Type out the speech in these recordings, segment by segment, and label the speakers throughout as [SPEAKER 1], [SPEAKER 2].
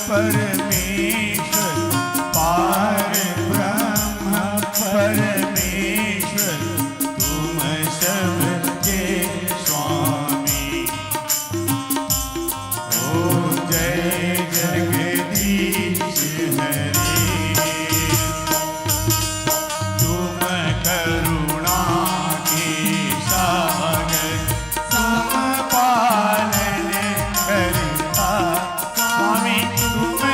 [SPEAKER 1] परमेश्वर पार ब्रह्म परमेश्वर तुम सबके स्वामी। ओ जय जगदीश हरे, तुम करुणा के सागर तुम पालन करता स्वामी, तुम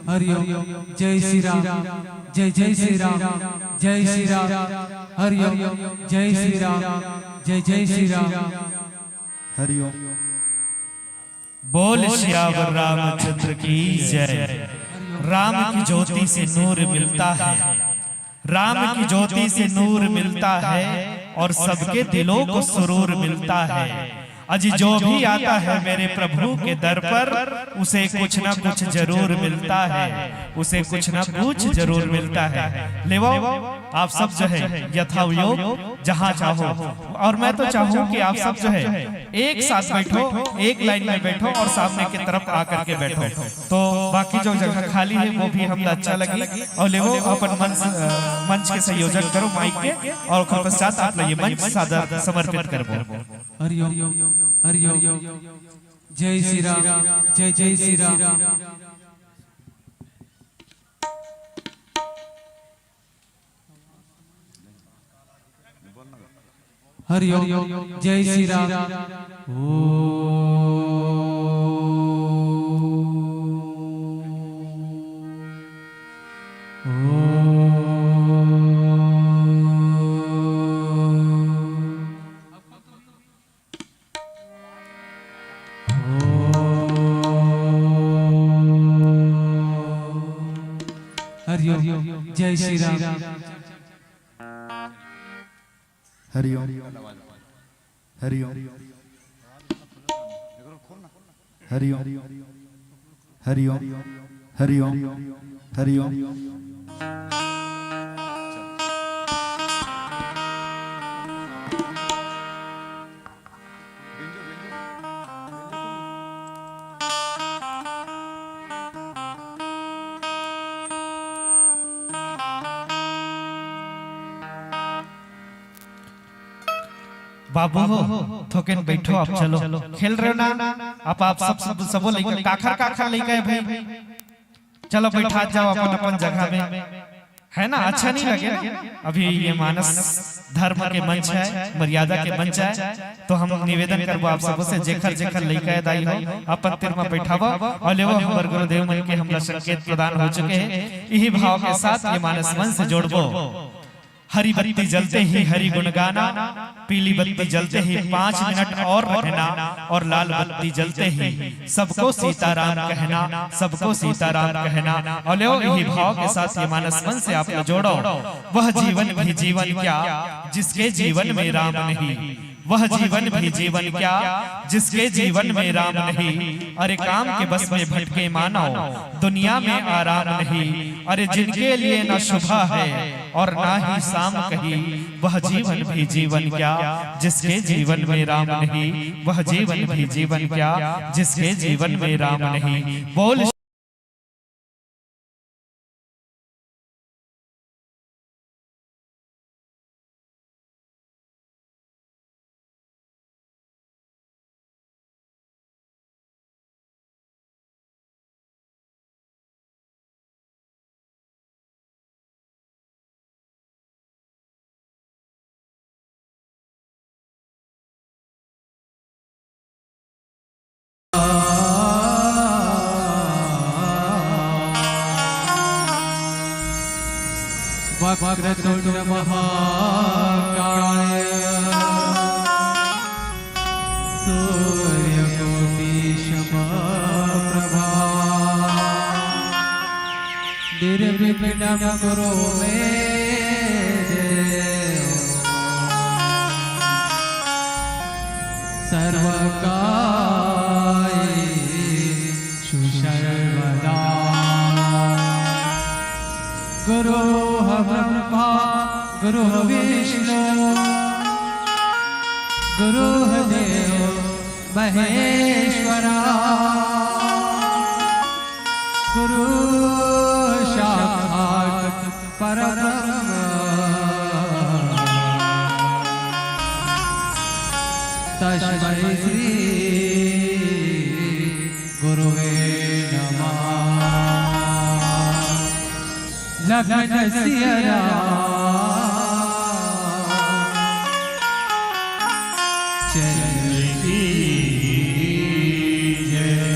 [SPEAKER 2] हरिओम जय श्री राम जय जय श्री राम जय श्री राम हरिओम जय श्री राम जय जय श्री राम
[SPEAKER 1] हरिओम।
[SPEAKER 3] बोल श्यावर रामचंद्र की जय। राम की ज्योति से नूर मिलता है, राम की ज्योति से नूर मिलता है और सबके दिलों को सुरूर मिलता है। अजी जो भी आता है मेरे प्रभु के दर पर उसे कुछ ना कुछ जरूर मिलता है, उसे कुछ ना कुछ जरूर मिलता है। लेवो आप सब जो है यथायोग जहां चाहो, और मैं तो चाहूं कि आप सब जो है एक साथ बैठो, एक लाइन में बैठो और सामने की तरफ आकर के बैठो, तो बाकी जो जगह खाली है वो भी हमें अच्छा लगे। और लेवो अपन मंच के संयोजन करो माइक के, और पश्चात आप ये मंच सादर समर्पित करो।
[SPEAKER 2] हरिओम हरिओम जय श्री राम जय जय श्री राम हरिओम जय श्री राम। जय श्री राम
[SPEAKER 1] हरिओम हरिओम हरिओम हरिओम हरिओम हरिओम।
[SPEAKER 3] बाबू हो थोकेन बैठो, आप चलो खेल रहे हो ना आप सब लेके काखर लेके भाई चलो बैठा जाओ अपन अपन जगह में, है ना? अच्छा नहीं लगे ना? अभी ये मानस धर्म के मंच है, मर्यादा के मंच है, तो हम निवेदन करबो आप सब से जेखर जेखर लेके दाई हो अपन तिर में बैठावा और लेवो हमर गुरुदेव मन के हमरा संकेत प्रदान हो चुके हैं। यही भाव के साथ ये मानस मन से जोड़बो। हरी बत्ती जलते ही हरि गुण गाना, पीली बत्ती जलते ही 5 मिनट और रहना, और लाल बत्ती जलते ही सबको सीताराम कहना, सबको सीताराम कहना। और लो यही भाव के साथ ये मानस मन से आप जोड़ो। वह जीवन भी जीवन क्या जिसके जीवन में राम नहीं, वह जीवन भी जीवन क्या जिसके जीवन में राम नहीं। अरे काम के बस में भटके मानो दुनिया में आराम नहीं, अरे जिनके लिए न शुभा है और ना ही शाम कही, वह जीवन भी जीवन क्या जिसके जीवन में राम नहीं, वह जीवन भी जीवन क्या जिसके जीवन में राम नहीं। बोल
[SPEAKER 2] वक्रतुंड महाकाय सूर्यकोटि समप्रभा निर्विघ्नं कुरु मे देव सर्वकार्येषु सर्वदा। गुरु ब्रह्मा गुरु विष्णु गुरु देव महेश्वरा, गुरु साक्षात् परब्रह्म तस्मै श्री गुरुवे नमः। लखन सिया राम चल की जय।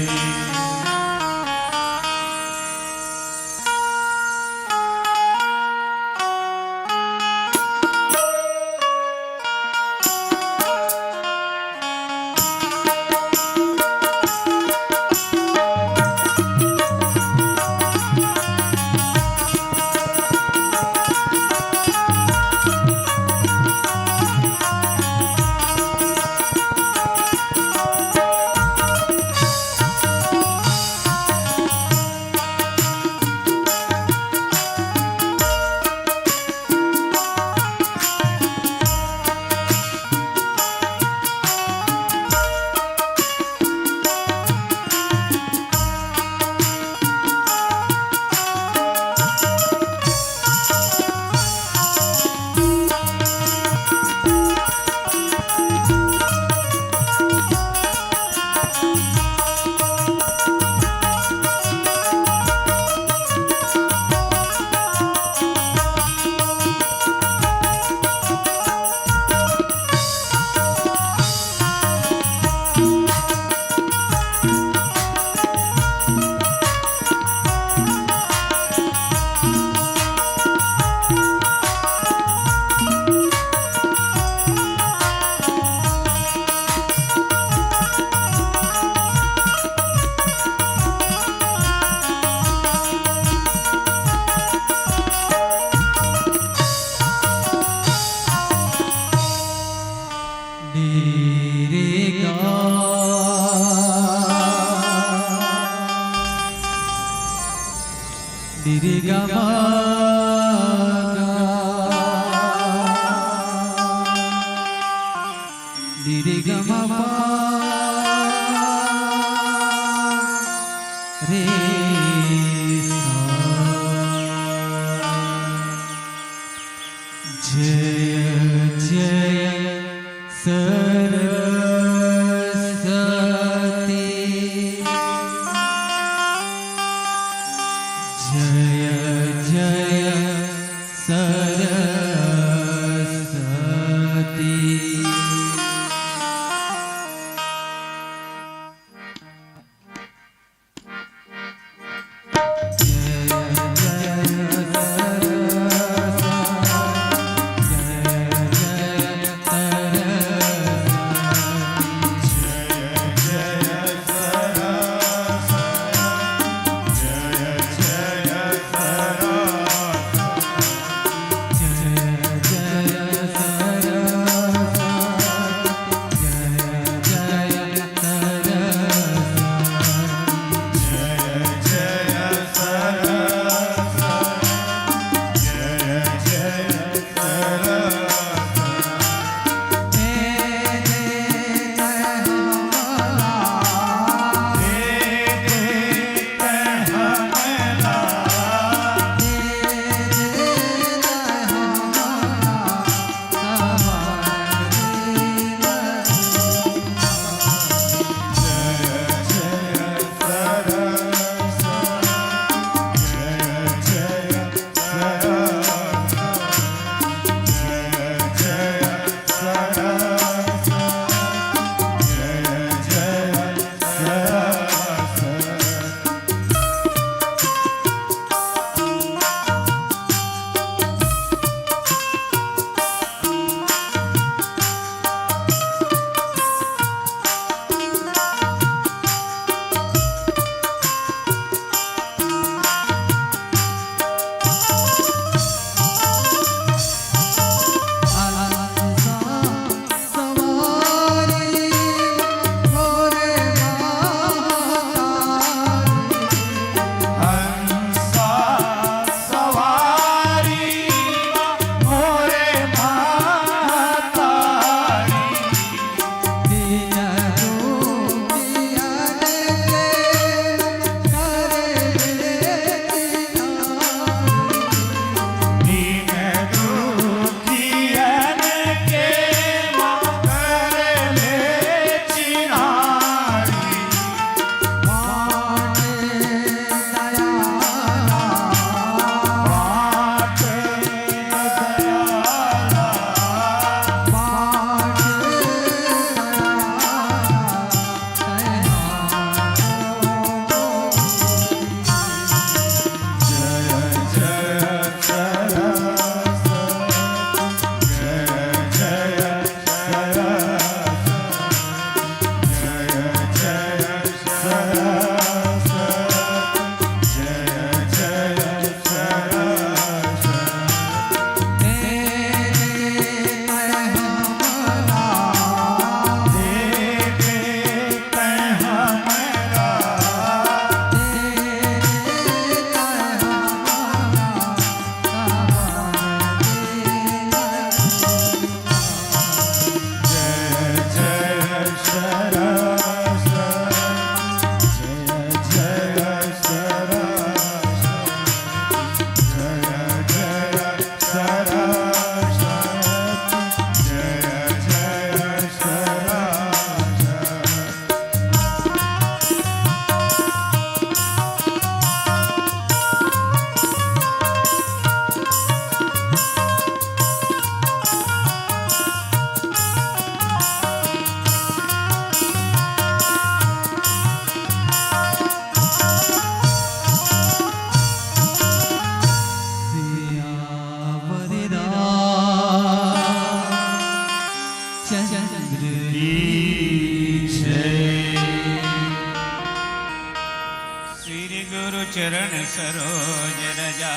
[SPEAKER 4] रजा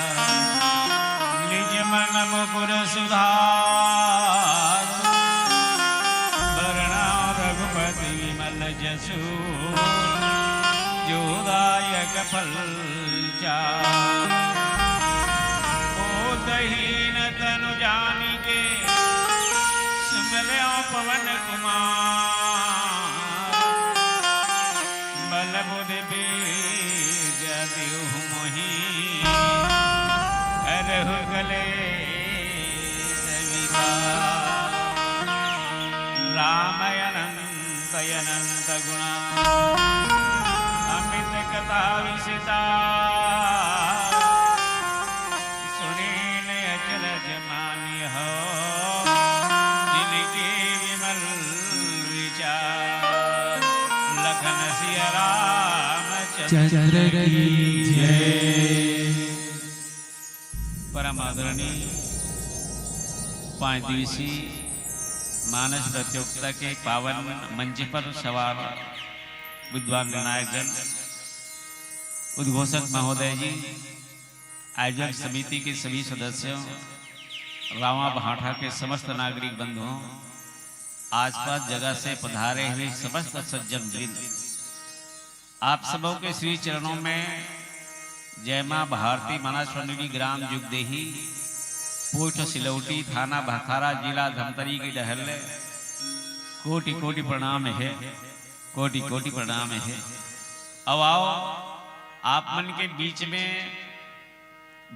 [SPEAKER 4] निज मन मुकुर सुधार वरणा रघुपति विमल जसु जोदायक फल चार दहीन तनु जानिके सुमिरौ पवन कुमार बल बुद्धि बीज देहु मोहि करहु कलेश विकार राम अनंत अनंत गुणा अमित कथा विसिता
[SPEAKER 2] चंद्र की जय।
[SPEAKER 4] परम आदरणीय 5 दिवसीय मानस प्रतियोगिता के पावन मंच पर सवार विद्वान निर्णायकगण, उद्घोषक महोदय जी, आयोजक समिति के सभी सदस्यों, रावा भाठा के समस्त नागरिक बंधुओं, आसपास जगह से पधारे हुए समस्त सज्जन वृंद, आप सबों के श्री चरणों में जय मां भारती मनास्वरणी ग्राम जुगदेही पोस्ट सिलौटी थाना भाखारा जिला धमतरी की डहल कोटि कोटि प्रणाम है, कोटि कोटि प्रणाम है। अब आओ आप मन के बीच में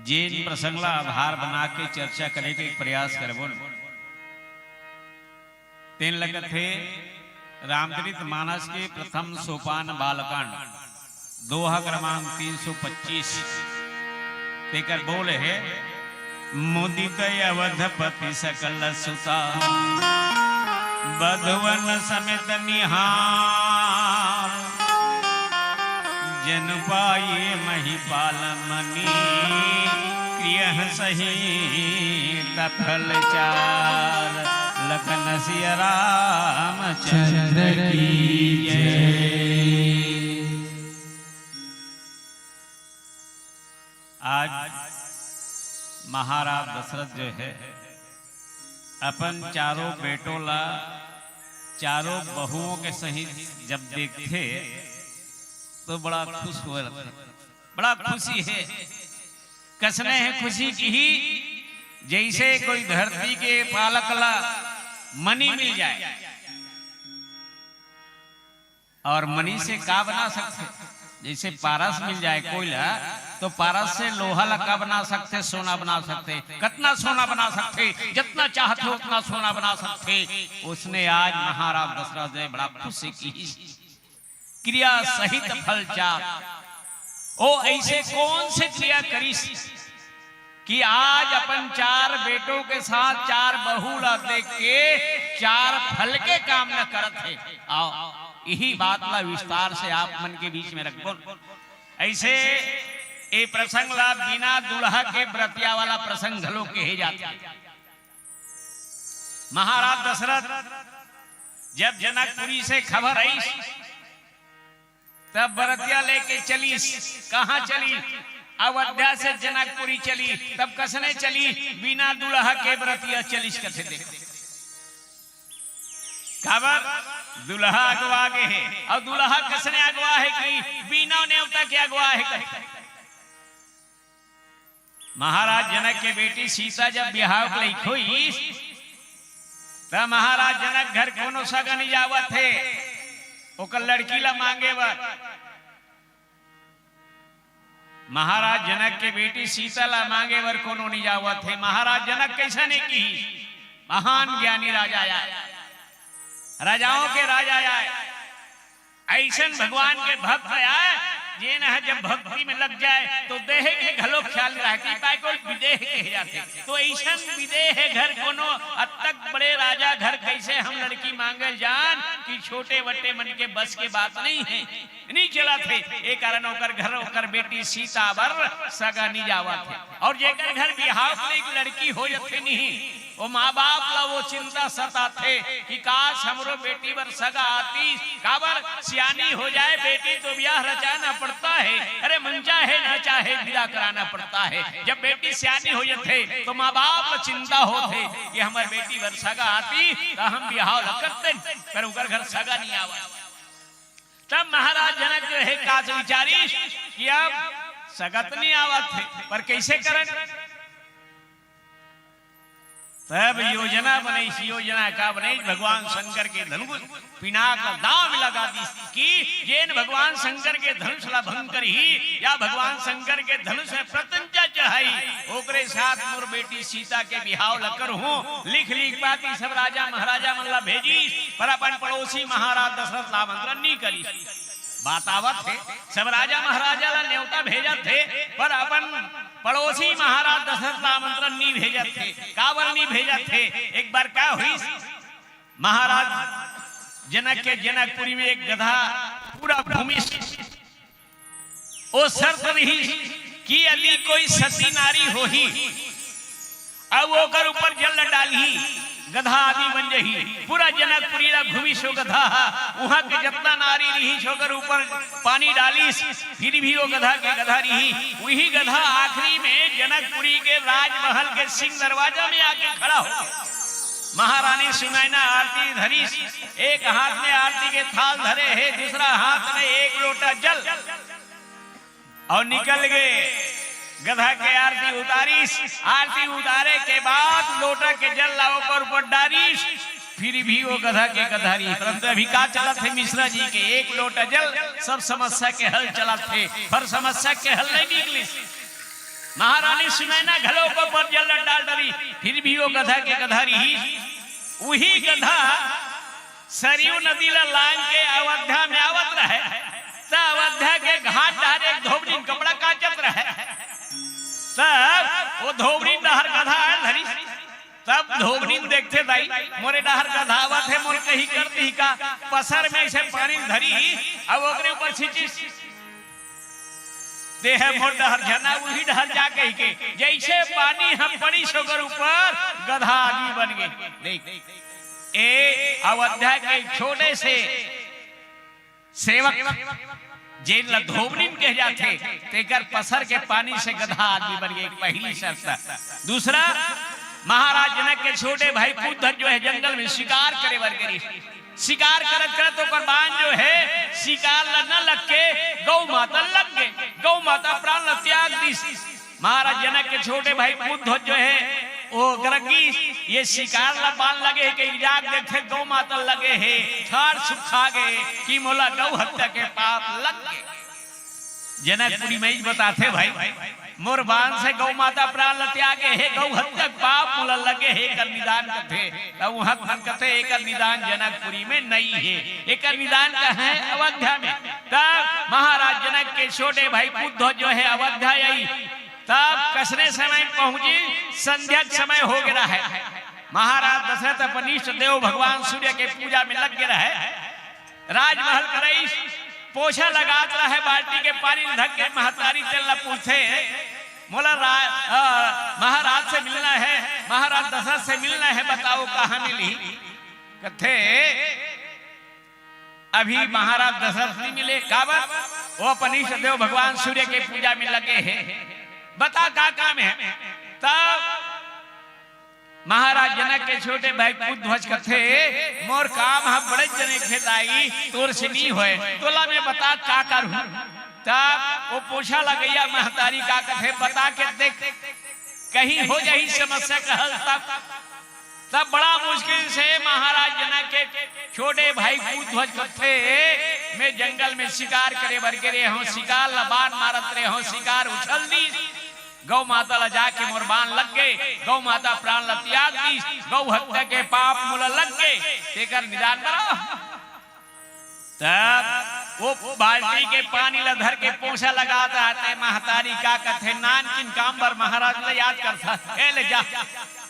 [SPEAKER 4] जैन प्रसंगला आधार बना के चर्चा करे के प्रयास करबो। तेन लगत है रामचरित मानस के प्रथम सोपान बालकांड दोहा क्रमांक 325 तेकर बोल है मुदित अवधपति सकल सुता बधवन समेत निहार जन पाए महिपाल मणि क्रिय सही तफल चार लखन सिया राम
[SPEAKER 2] चंद्र की जय।
[SPEAKER 4] आज महाराज दशरथ जो है अपन चारों बेटों ला चारों बहुओं के सहित जब देखते तो बड़ा खुश हुए, बड़ा खुशी है। कसने है खुशी की ही जैसे कोई धरती के पालक ला मनी मिल जाए, और मनी से का बना सकते, जैसे पारस मिल जाए कोयला तो पारस से लोहा लक्का बना सकते, सोना बना सकते, कितना सोना बना सकते, जितना चाहते उतना सोना बना सकते। उसने आज महाराज दशरथ ने बड़ा खुशी की क्रिया सहित फल चार। ओ ऐसे कौन से क्रिया करी कि आज अपन 4 बेटों के साथ 4 बहू ला देख के 4 फल के काम न करत है। आओ यही बात ला विस्तार से आप मन के बीच में रखो। ऐसे ए प्रसंग ला बिना दुल्हा के व्रतिया वाला प्रसंग घलो कहे जाता। महाराज दशरथ जब जनकपुरी से खबर आई तब व्रतिया लेके चली। कहां चली? अयोध्या से जनकपुरी चली। तब कसने चली? बिना दुल्हा के व्रतिया चलिस कथे देखो। खबर दुल्हा अगवा के है, और दुल्हा कसने अगवा है कि बिना नेवता के अगवा है। महाराज जनक के बेटी सीता जब बिहाव लई खोई तब महाराज जनक घर कोनो सगा नहीं जावत है, ओकर लड़की ला मांगे बर। महाराज जनक के बेटी सीता ला मांगे बर कोनो नहीं जावत है। महाराज जनक कैसा ने की? महान ज्ञानी राजा आया, राजाओं के राजा आया, ऐसा भगवान के भक्त आया जे न जब भक्ति में लग जाए तो देह के घलो ख्याल रखती पाए को विदेह कहे जाते। तो ऐसा विदेह घर कोनो अब तक बड़े बड़े राजा घर कैसे हम लड़की मांगल जान कि छोटे बट्टे मन के बस के बात नहीं है, नहीं चला थे। एक कारण ओकर घर ओकर बेटी सीता बर सगा नहीं जावा थे, और जेकर घर बिहार में एक लड़की हो जाते नहीं, वो माँ बाप ला वो चिंता सताथे कि काश हमरो बेटी बर सगा आती, काबर सियानी हो जाए बेटी तो ब्याह रचाना पड़ता है, अरे मन चाहे ना चाहे विदा कराना पड़ता है। जब बेटी सियानी हो जाते तो माँ बाप ला चिंता होते कि हमार बेटी बर सगा आती तो हम ब्याह ल करते, पर उनकर घर सगा नहीं आवा। तब महाराज जनक जो है काज विचारी कि अब सगत नहीं आवत थे, पर कैसे करें। तब योजना बनी, इस योजना का बने भगवान शंकर के धनुष पिनाक दाव लगा दी कि जेन भगवान शंकर के धनुष ला भंग करी या भगवान शंकर के धनुष में प्रतिज्ञा चढ़ाई, ओकरे साथ मोर बेटी सीता के बिहाव लकर हूँ। लिख लिख पाती सब राजा महाराजा मल्ला भेजी, पर अपन पड़ोसी महाराज दशरथ ला आमंत्रण नहीं करी। बात आवत थे सब राजा महाराजा ला न्योता भेजा थे, पर अपन पड़ोसी महाराज दशरथ ला आमंत्रण नहीं भेजा थे। काबर नहीं भेजा थे, एक बार क्या हुई, महाराज जनक के जनकपुरी में एक गधा पूरा भूमि ओ शर्त रही कि यदि कोई सती नारी हो ही अब ओकर ऊपर जल डाली गधा आदि बन जही। पूरा जनकपुरी ला घूमी सो गधा, वहां के जितना नारी रही छोकर ऊपर पानी डाली, फिर भी वो गधा के गधा रही। वही गधा आखिरी में जनकपुरी के राजमहल के सिंह दरवाजा में आके खड़ा हो। महारानी सुनैना आरती धरी, एक हाथ में आरती के थाल धरे है, दूसरा हाथ में एक लोटा जल, और निकल गए गधा के आरती उतारीस। आरती उतारे के बाद लोटा के जल लाओ पर ऊपर डारीस, फिर भी वो गधा के गधारी। परंतु अभी का चला थे मिश्रा जी के एक लोटा जल सब समस्या के हल चला थे, पर समस्या के हल नहीं निकली। महारानी सुनैना घलों पर जल डाल डरी, फिर भी वो गधा के गधारी। वही गधा सरयू नदी ला लांग के अयोध्या में आवत रहे, तो अयोध्या के घाट डार एक धोबनी कपड़ा काचत रहे। तब वो धोबनी डहर गधा धरी, तब धोबनी देखते दाई मोरे डहर गधा आवत है, मोर कहीं कर दी का पसर में से पानी धरी, अब ओकरे ऊपर छिची देह मोर डहर झरना, वही डहर जा कही के जैसे पानी हम पड़ी सोकर ऊपर गधा आदमी बन गए। देख ए अयोध्या के छोटे से सेवक जेन ला धोबनी कह जाते, तेकर पसर के पानी से गधा आदमी बन गए, पहली शर्त। दूसरा, महाराज जनक के छोटे भाई पुत्र जो है जंगल में शिकार करे बर गई, शिकार करत करत तो कुर्बान जो है शिकार न लग के गौ माता लग गए, गौ माता प्राण त्याग दी। महाराज जनक के छोटे भाई पुत्र जो है वो गरगी ये शिकार ला बाल लगे के जाग देखे गौ माता लगे है, छाड़ सुखा गए कि मोला गौ हत्या के पाप लग गए। जनकपुरी में बताते भाई मोर बाण से गौ माता प्राण त्यागे है, गौ हत्या पाप मोला लगे है, एकर निदान कथे। तब वहां मन कथे एकर निदान जनकपुरी में नहीं है, एकर निदान कहाँ है अयोध्या में। तब महाराज जनक के छोटे भाई पुत्र जो है अयोध्या आई, तब कसने समय पहुंची, संध्या समय हो गया है। महाराज दशरथ अपन इष्ट देव भगवान सूर्य के पूजा में लग गया है। राजमहल करई पोछा लगात रहा है, बाल्टी के पानी ढक के महतारी चलना पूछे मोला महाराज से मिलना है, महाराज दशरथ से मिलना है, बताओ कहाँ मिली। कथे अभी महाराज दशरथ नहीं मिले, काबर वो अपन इष्ट देव भगवान सूर्य के पूजा में लगे हैं, बता का काम है। तब महाराज जनक के छोटे भाई ध्वज कथे मोर काम हम बड़े जने खेताई तोर से नहीं होए, तोला में बता का करूं। तब वो पूछा लगैया महतारी का कथे बता के देख कहीं हो जाही समस्या का हल। तब बड़ा मुश्किल से महाराज जनक के छोटे भाई ध्वज कथे में जंगल में शिकार करे बर गिरे हो, शिकार लबान मारत रहे हो, शिकार उछल दी, गौ माता ला जाके मोर बाण लग गए, गौ माता प्राण ला त्याग दी, गौ हत्या के पाप मोला लग गए, तेकर निदान करो। तब वो बाल्टी के पानी ला धर के पोछा लगाता है महतारी का कथे नान किन कामबर महाराज ने याद करता ए ले जा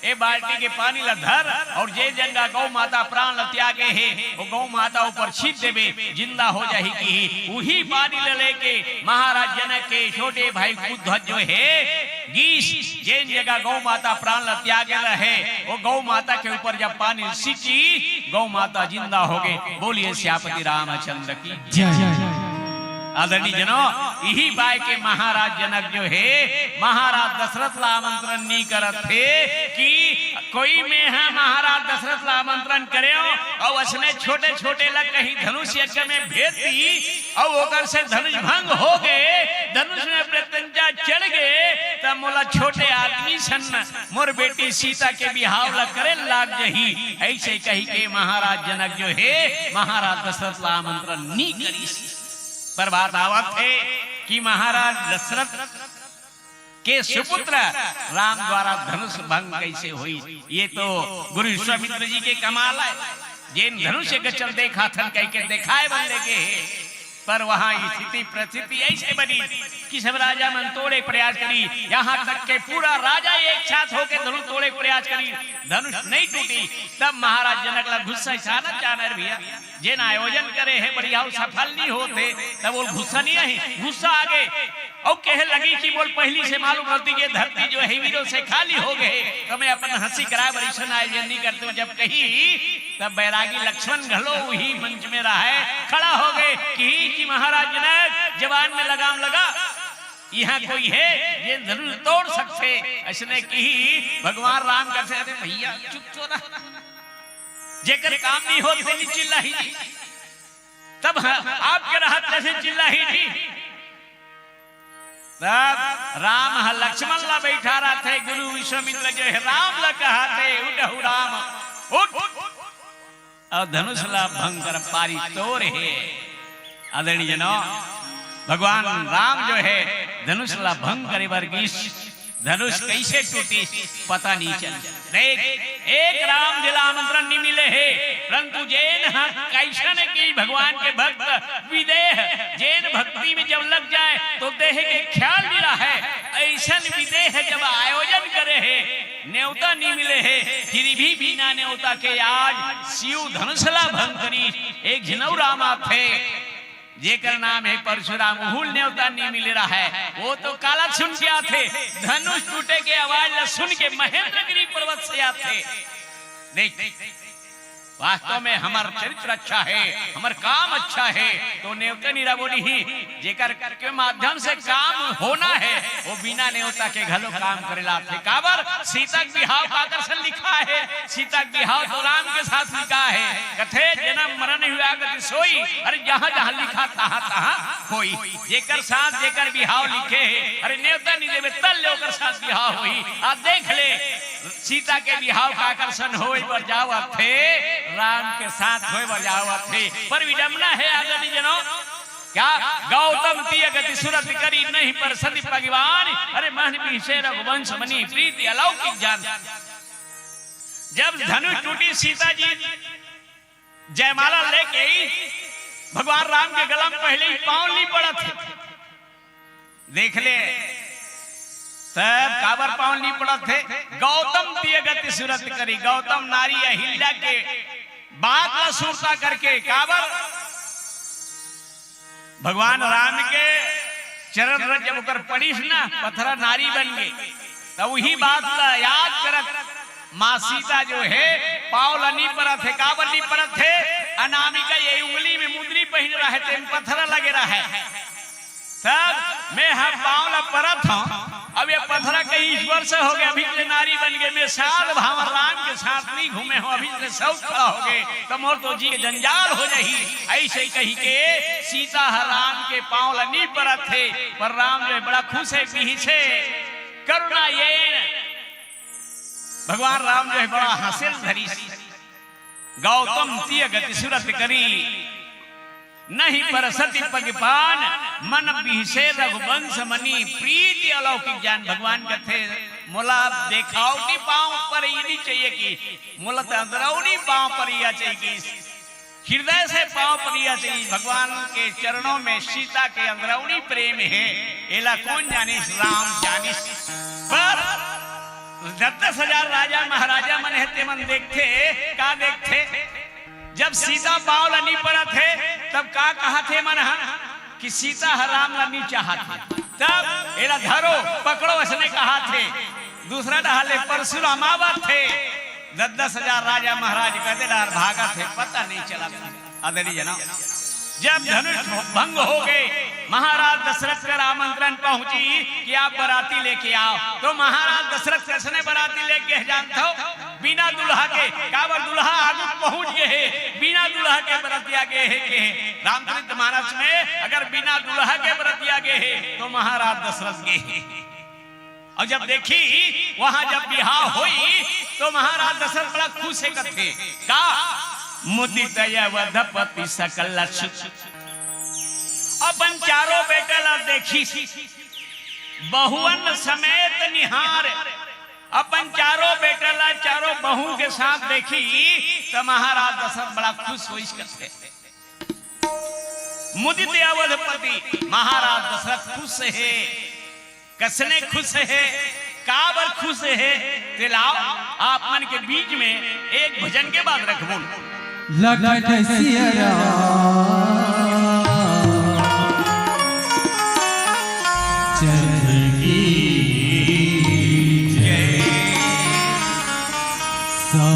[SPEAKER 4] ए बाल्टी के पानी ला धर और जे जंगा गौ माता प्राण ला त्यागे है वो गौ माता ऊपर छीट देवे जिंदा हो जाही की वही पानी ले लेके महाराज जनक के छोटे भाई कुद्ध जो है गीस जे जगह गौ माता प्राण ला त्यागे रहे वो गौ माता के ऊपर जब पानी सींची गौ माता जिंदा हो गए। बोलिए श्यापति रामचंद्र की जय। आदरणीय जनों यही बाय के महाराज जनक जो है महाराज दशरथ ला आमंत्रण नहीं करत थे कि कोई में है महाराज दशरथ ला आमंत्रण करे और उसने छोटे छोटे लग कहीं धनुष यज्ञ में भेज दी और ओकर से धनुष भंग हो गए धनुष में प्रत्यंचा चढ़ गए तब मोला छोटे आदमी सन मोर बेटी सीता के बिहाव ला करे लाग जही ऐसे कही के महाराज जनक जो है महाराज दशरथ ला आमंत्रण नहीं करी। पर बात आवत है कि महाराज दशरथ के सुपुत्र राम द्वारा धनुष भंग कैसे हुई ये तो गुरु विश्वामित्र जी के कमाल है जिन धनुष के चल देखा थन कह के दिखाए बंदे के पर वहां स्थिति परिस्थिति ऐसे बनी कि सब राजा मन तोड़े प्रयास करी यहाँ तक के पूरा राजा एक साथ होके धनुष तोड़े प्रयास करी धनुष नहीं टूटी तब महाराज जनक ला गुस्सा चाना चानर भैया जिन आयोजन करे है बढ़िया सफल नहीं होते तब बोल गुस्सा नहीं आई गुस्सा आ गए और कह लगी कि बोल पहली से मालूम होती कि धरती जो है वीरों से खाली हो गए तो मैं अपन हंसी करा वरिष्ठ आयोजन नहीं करते जब कही तब बैरागी लक्ष्मण घलो वही मंच में रहा है खड़ा हो गए कि महाराज जनक जवान में लगाम लगा यहाँ कोई है ये जरूर तोड़ सकते ऐसने की भगवान राम कर से भैया चुप चोरा जेकर काम नहीं हो तो चिल्ला ही तब आपके राहत कैसे चिल्ला ही थी तब राम लक्ष्मण ला बैठा रहा थे गुरु विश्वामित्र जो है राम ला कहा थे उठहु राम उठ और धनुष ला भंग कर पारी तोड़ है। आदरणीय जनों भगवान राम जो है धनुष ला भंग करे वर्गीस धनुष कैसे टूटी पता नहीं चल देख एक राम जिला आमंत्रण नहीं मिले है परंतु जैन कैसन की भगवान के भक्त विदेह जैन भक्ति में जब लग जाए तो देह के ख्याल मिला है ऐसा विदेह जब आयोजन करे है न्योता नहीं मिले है फिर भी बिना न्योता के आज शिव धनुषला भंग करी एक झिनऊ रामा थे जेकर नाम है परशुराम हुल न्योता नहीं मिल रहा है वो तो काला सुन के आते धनुष टूटे के आवाज सुन के महेंद्रगिरी पर्वत से आते देख वास्तव में हमारा चरित्र अच्छा है हमारा काम अच्छा है तो न्योता निरावोनी ही जेकर के माध्यम से काम होना है वो बिना न्योता के घलो काम करेला थे काबर सीता के बिहाव का आकर्षण लिखा है सीता के बिहाव तो राम के साथ लिखा है कथे जन्म मरण हुआ गति सोई अरे जहां जहां लिखा तहां तहां होई जेकर साथ जेकर बिहाव लिखे है अरे न्योता नहीं देवे तल लेकर साथ बिहाव होई आ देख ले सीता के बिहाव का आकर्षण होई बर जावा थे राम के साथ होए बर जावा थे पर विडंबना है आदरणीय जनों क्या गौतम तिय गति सुरत करी नहीं पर सती भगवान अरे महन विषय रघुवंश मनी प्रीति अलौकिक जान जब धनुष टूटी सीता जी जयमाला लेके भगवान राम के गला में पहले ही पांव नहीं पड़ा थे देख ले तब काबर पांव नहीं पड़ा थे गौतम तिय गति सुरत करी गौतम नारी अहिल्या के बात ला सुरता करके काबर भगवान राम के चरण रज जब उकर पड़ीस ना पथरा नारी बन गए तब वही बात ला याद करत माँ सीता जो है पाव ला नहीं पड़ा थे काबर नहीं पड़ा थे अनामिका ये उंगली में मुंदरी पहन रहे थे पथरा लगे रहा है तब मैं हम पाव ला पड़ा था अब ये पथरा कहीं ईश्वर से हो गया अभी से नारी बन गए मैं साल भाव राम के साथ नहीं घूमे हो अभी से सब खड़ा हो गए तो मोर तो जी के जंजाल हो जाही ऐसे ही कही के सीता राम के पांव नहीं पड़ा थे पर राम जो बड़ा खुश है पीछे करुणा ये भगवान राम जो है बड़ा हासिल धरी गौतम तिय गति सुरत करी नहीं पर सती पगपान मन पीछे रघुवंश मनी प्रीति अलौकिक जान भगवान कथे मोला देखाओ की पांव पर ये नहीं चाहिए कि मोला तो अंदरौनी पांव पर या चाहिए कि हृदय से पाँव प्रियसी भगवान के चरणों में सीता के अंदरूनी प्रेम है। एला कौन जानिस राम जानिस। पर 10,000 राजा महाराजा मन है मन देखते का देखते। जब सीता पाँव लनी पड़ा थे तब का कहा थे मन कि सीता राम लनी चाहत। तब एला धरो पकड़ो इसने कहा थे। दूसरा डहाले परशुराम आवत थे। 10,000 राजा महाराज कहते डार भागा थे पता नहीं चला। आदरणीय जनाब जब धनुष भंग हो गए महाराज दशरथ का आमंत्रण पहुंची कि आप बराती लेके आओ। तो महाराज दशरथ कैसे बराती लेके जानते हो बिना दुल्हा के काबर दुल्हा आगे पहुंच गए है बिना दुल्हा के बरातिया गए है। रामचरित मानस में अगर बिना दुल्हा के बरातिया गए है तो महाराज दशरथ गए है। और जब देखी वहां जब बिहार हुई तो महाराज दशरथ बड़ा खुश है कथे का मुदित वधपति सकल अपन चारों बेटला देखी बहुअन समेत निहार। अपन चारों बेटला चारों बहू के साथ देखी तो महाराज दशरथ बड़ा खुश हो कथे। मुदित अवधपति महाराज दशरथ खुश है। कसने खुश है काबर खुश है तिलाओ आप मन के बीच में एक भजन के बाद रखबो।
[SPEAKER 2] लखट सिया चंद्र की जय सा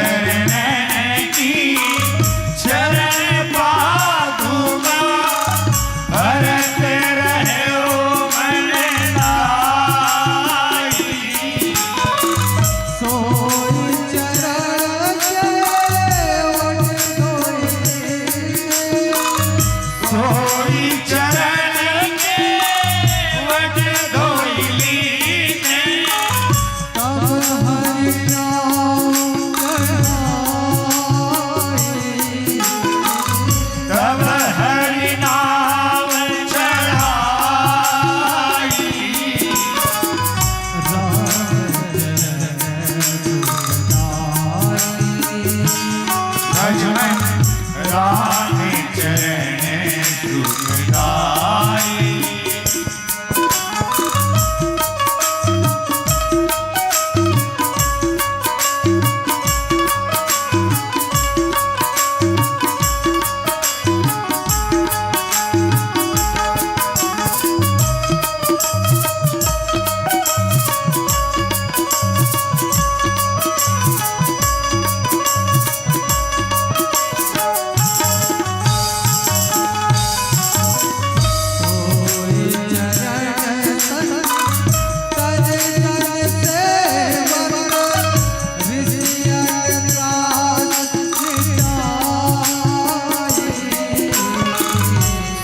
[SPEAKER 5] चरण की चरण पादुका भरत रहो मन लाई।
[SPEAKER 2] सोई चरण
[SPEAKER 5] सोई चरण के वट धोई लीने
[SPEAKER 2] तब हरि नाम
[SPEAKER 5] तब हरि नाम चढ़ाई। भजन राम चरण सुखदाई।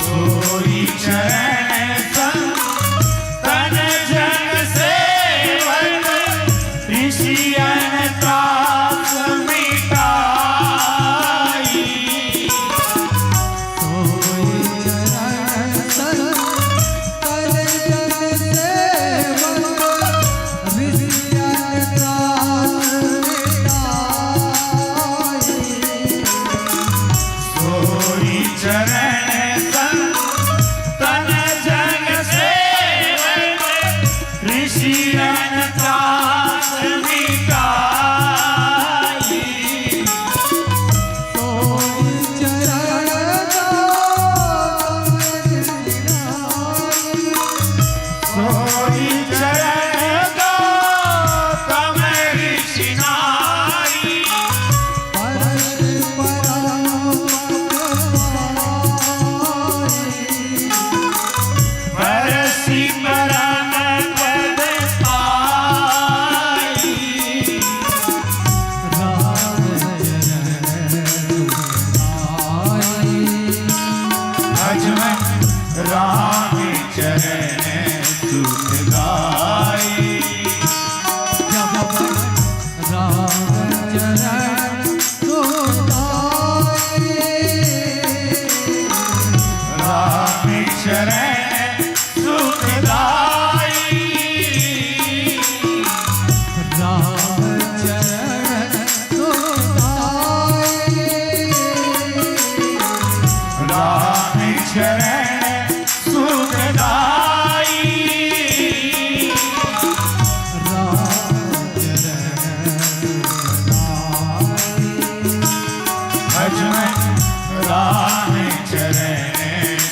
[SPEAKER 5] सोई चरण संग तन जन सेवक ऋषियन त्रास मिटाई। सोई चरण संग तन जन सेवक ऋषियन त्रास मिटाई। सोई चरण गौतम ऋषि नाई। परसी परम पद पाई। भजन राम चरण सुखदाई। राम चरण सुखदाई। राम चरण सुखदाई। भजन राम चरण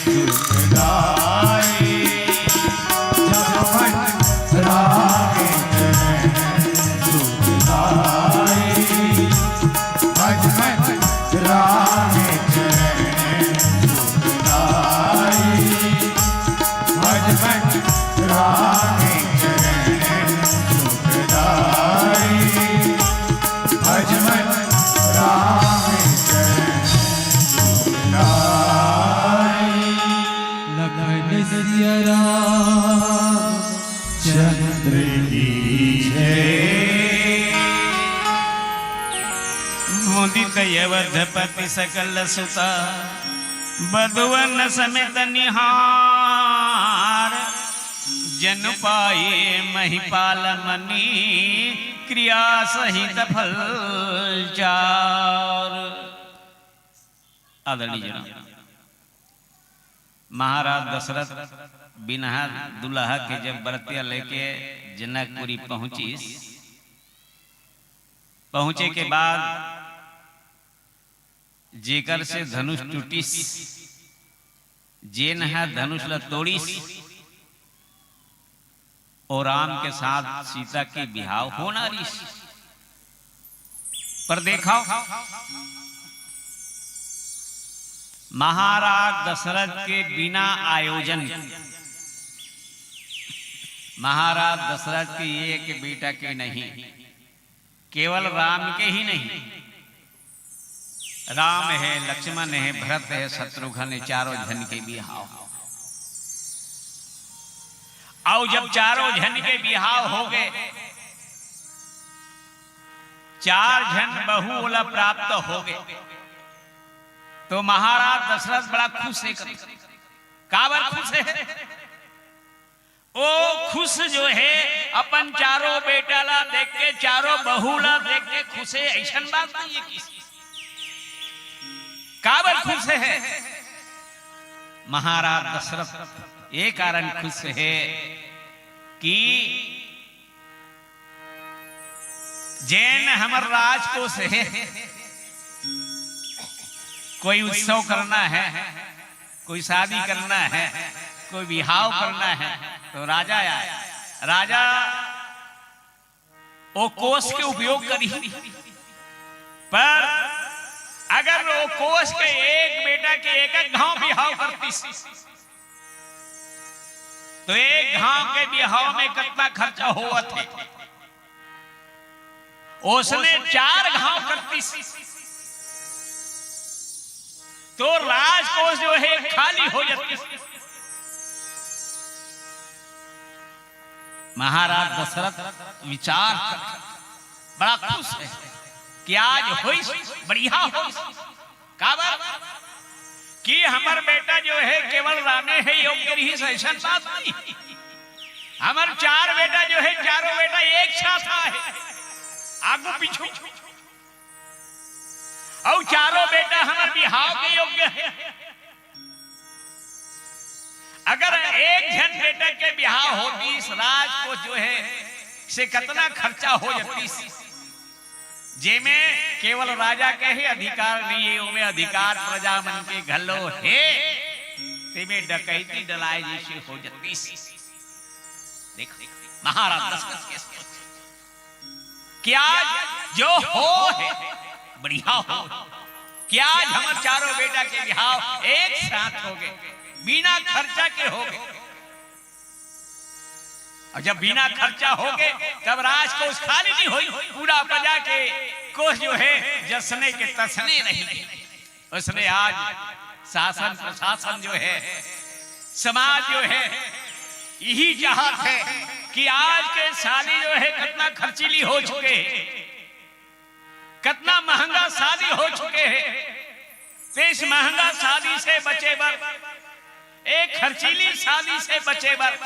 [SPEAKER 5] सुखदाई। राम चरण सुखदाई। भजन राम चरण सुखदाई। भजन राम चरण सुखदाई। भजन राम चरण सुखदाई।
[SPEAKER 2] लखन सिया राम
[SPEAKER 5] चंद्र की जय।
[SPEAKER 4] मुदित यवधपति सकल सुता बधुवन समेत निहार। जन पाए महिपाल मनी क्रिया सहित फल चार। आदरणीय जनाब, महाराज दशरथ बिनहा दुल्हा के जब बरतिया लेके जनकपुरी पहुंचे के बाद जेकर से धनुष टूटिस जेन है धनुष ल तोड़िस और राम के साथ सीता की बिहाव होना रिस। पर देखो महाराज दशरथ के बिना आयोजन, महाराज दशरथ के एक बेटा के नहीं, केवल राम के ही नहीं, राम है, लक्ष्मण है, भरत है, शत्रुघ्न है, चारों जन के बिहाव। और जब चारों जन के बिहाव हो गए, चार जन बहुला प्राप्त हो गए, तो महाराज दशरथ बड़ा खुश है। काबर खुश है? ओ खुश जो है अपन चारों बेटा ला देख के, चारों बहू ला देख के खुश है, ऐसा बात नहीं है किसी। काबर खुश है महाराज दशरथ? ये कारण खुश है कि जैन हमर राज को से कोई उत्सव करना है, कोई शादी करना है, कोई विहाव करना है, तो राजा आया। राजा वो कोष के उपयोग करी, पर अगर वो कोष के एक बेटा के एक गांव बिहाव करती, तो एक गांव के बिहाव में कितना खर्चा हुआ थे, उसने 4 गांव करती, तो राजकोष जो है खाली हो जाती। महाराज दशरथ विचार कर बड़ा खुश है कि आज होई बढ़िया हो, काबर कि हमार बेटा जो है केवल रामे है, योग्य ही ऐसा बात नहीं। हमार 4 बेटा जो है, चारों बेटा एक साथ है, आगू पीछू, और चारों बेटा हमारे बिहाव के योग्य है। अगर एक जन बेटा के बिहाव होती, इस राज को जो है से कितना खर्चा हो जाती, जेमे केवल राजा के ही अधिकार नहीं है, उनमें अधिकार प्रजा मन के घलो है, तेमे डकैती डलाए जैसे हो जाती। देखो महाराज दशरथ के क्या जो हो है बढ़िया हो, क्या हमारे चारों बेटा के बिहाव एक साथ हो गए, बिना खर्चा के हो गए। और जब बिना खर्चा हो गए तब राज कोष खाली नहीं हुई, पूरा प्रजा के कोष जो है जसने के तसने नहीं। उसने आज शासन प्रशासन जो है, समाज जो है, यही चाहत है कि आज के शादी जो है कितना खर्चीली हो चुके हैं, कितना महंगा शादी हो चुके हैं। तो इस महंगा शादी से बचे बर, एक खर्चीली शादी से बचे बर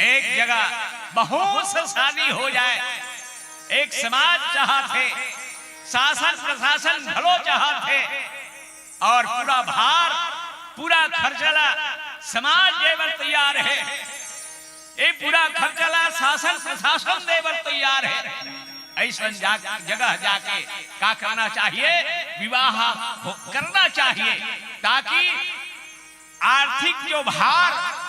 [SPEAKER 4] एक जगह बहुत सी शादी हो जाए। एक समाज चाहते, शासन प्रशासन भलो चाहते, और पूरा भार पूरा खर्चला समाज देवर तैयार है, ये पूरा खर्चला शासन प्रशासन देवर तैयार है। ऐसा जगह जाके क्या करना चाहिए? विवाह करना चाहिए, ताकि आर्थिक जो भार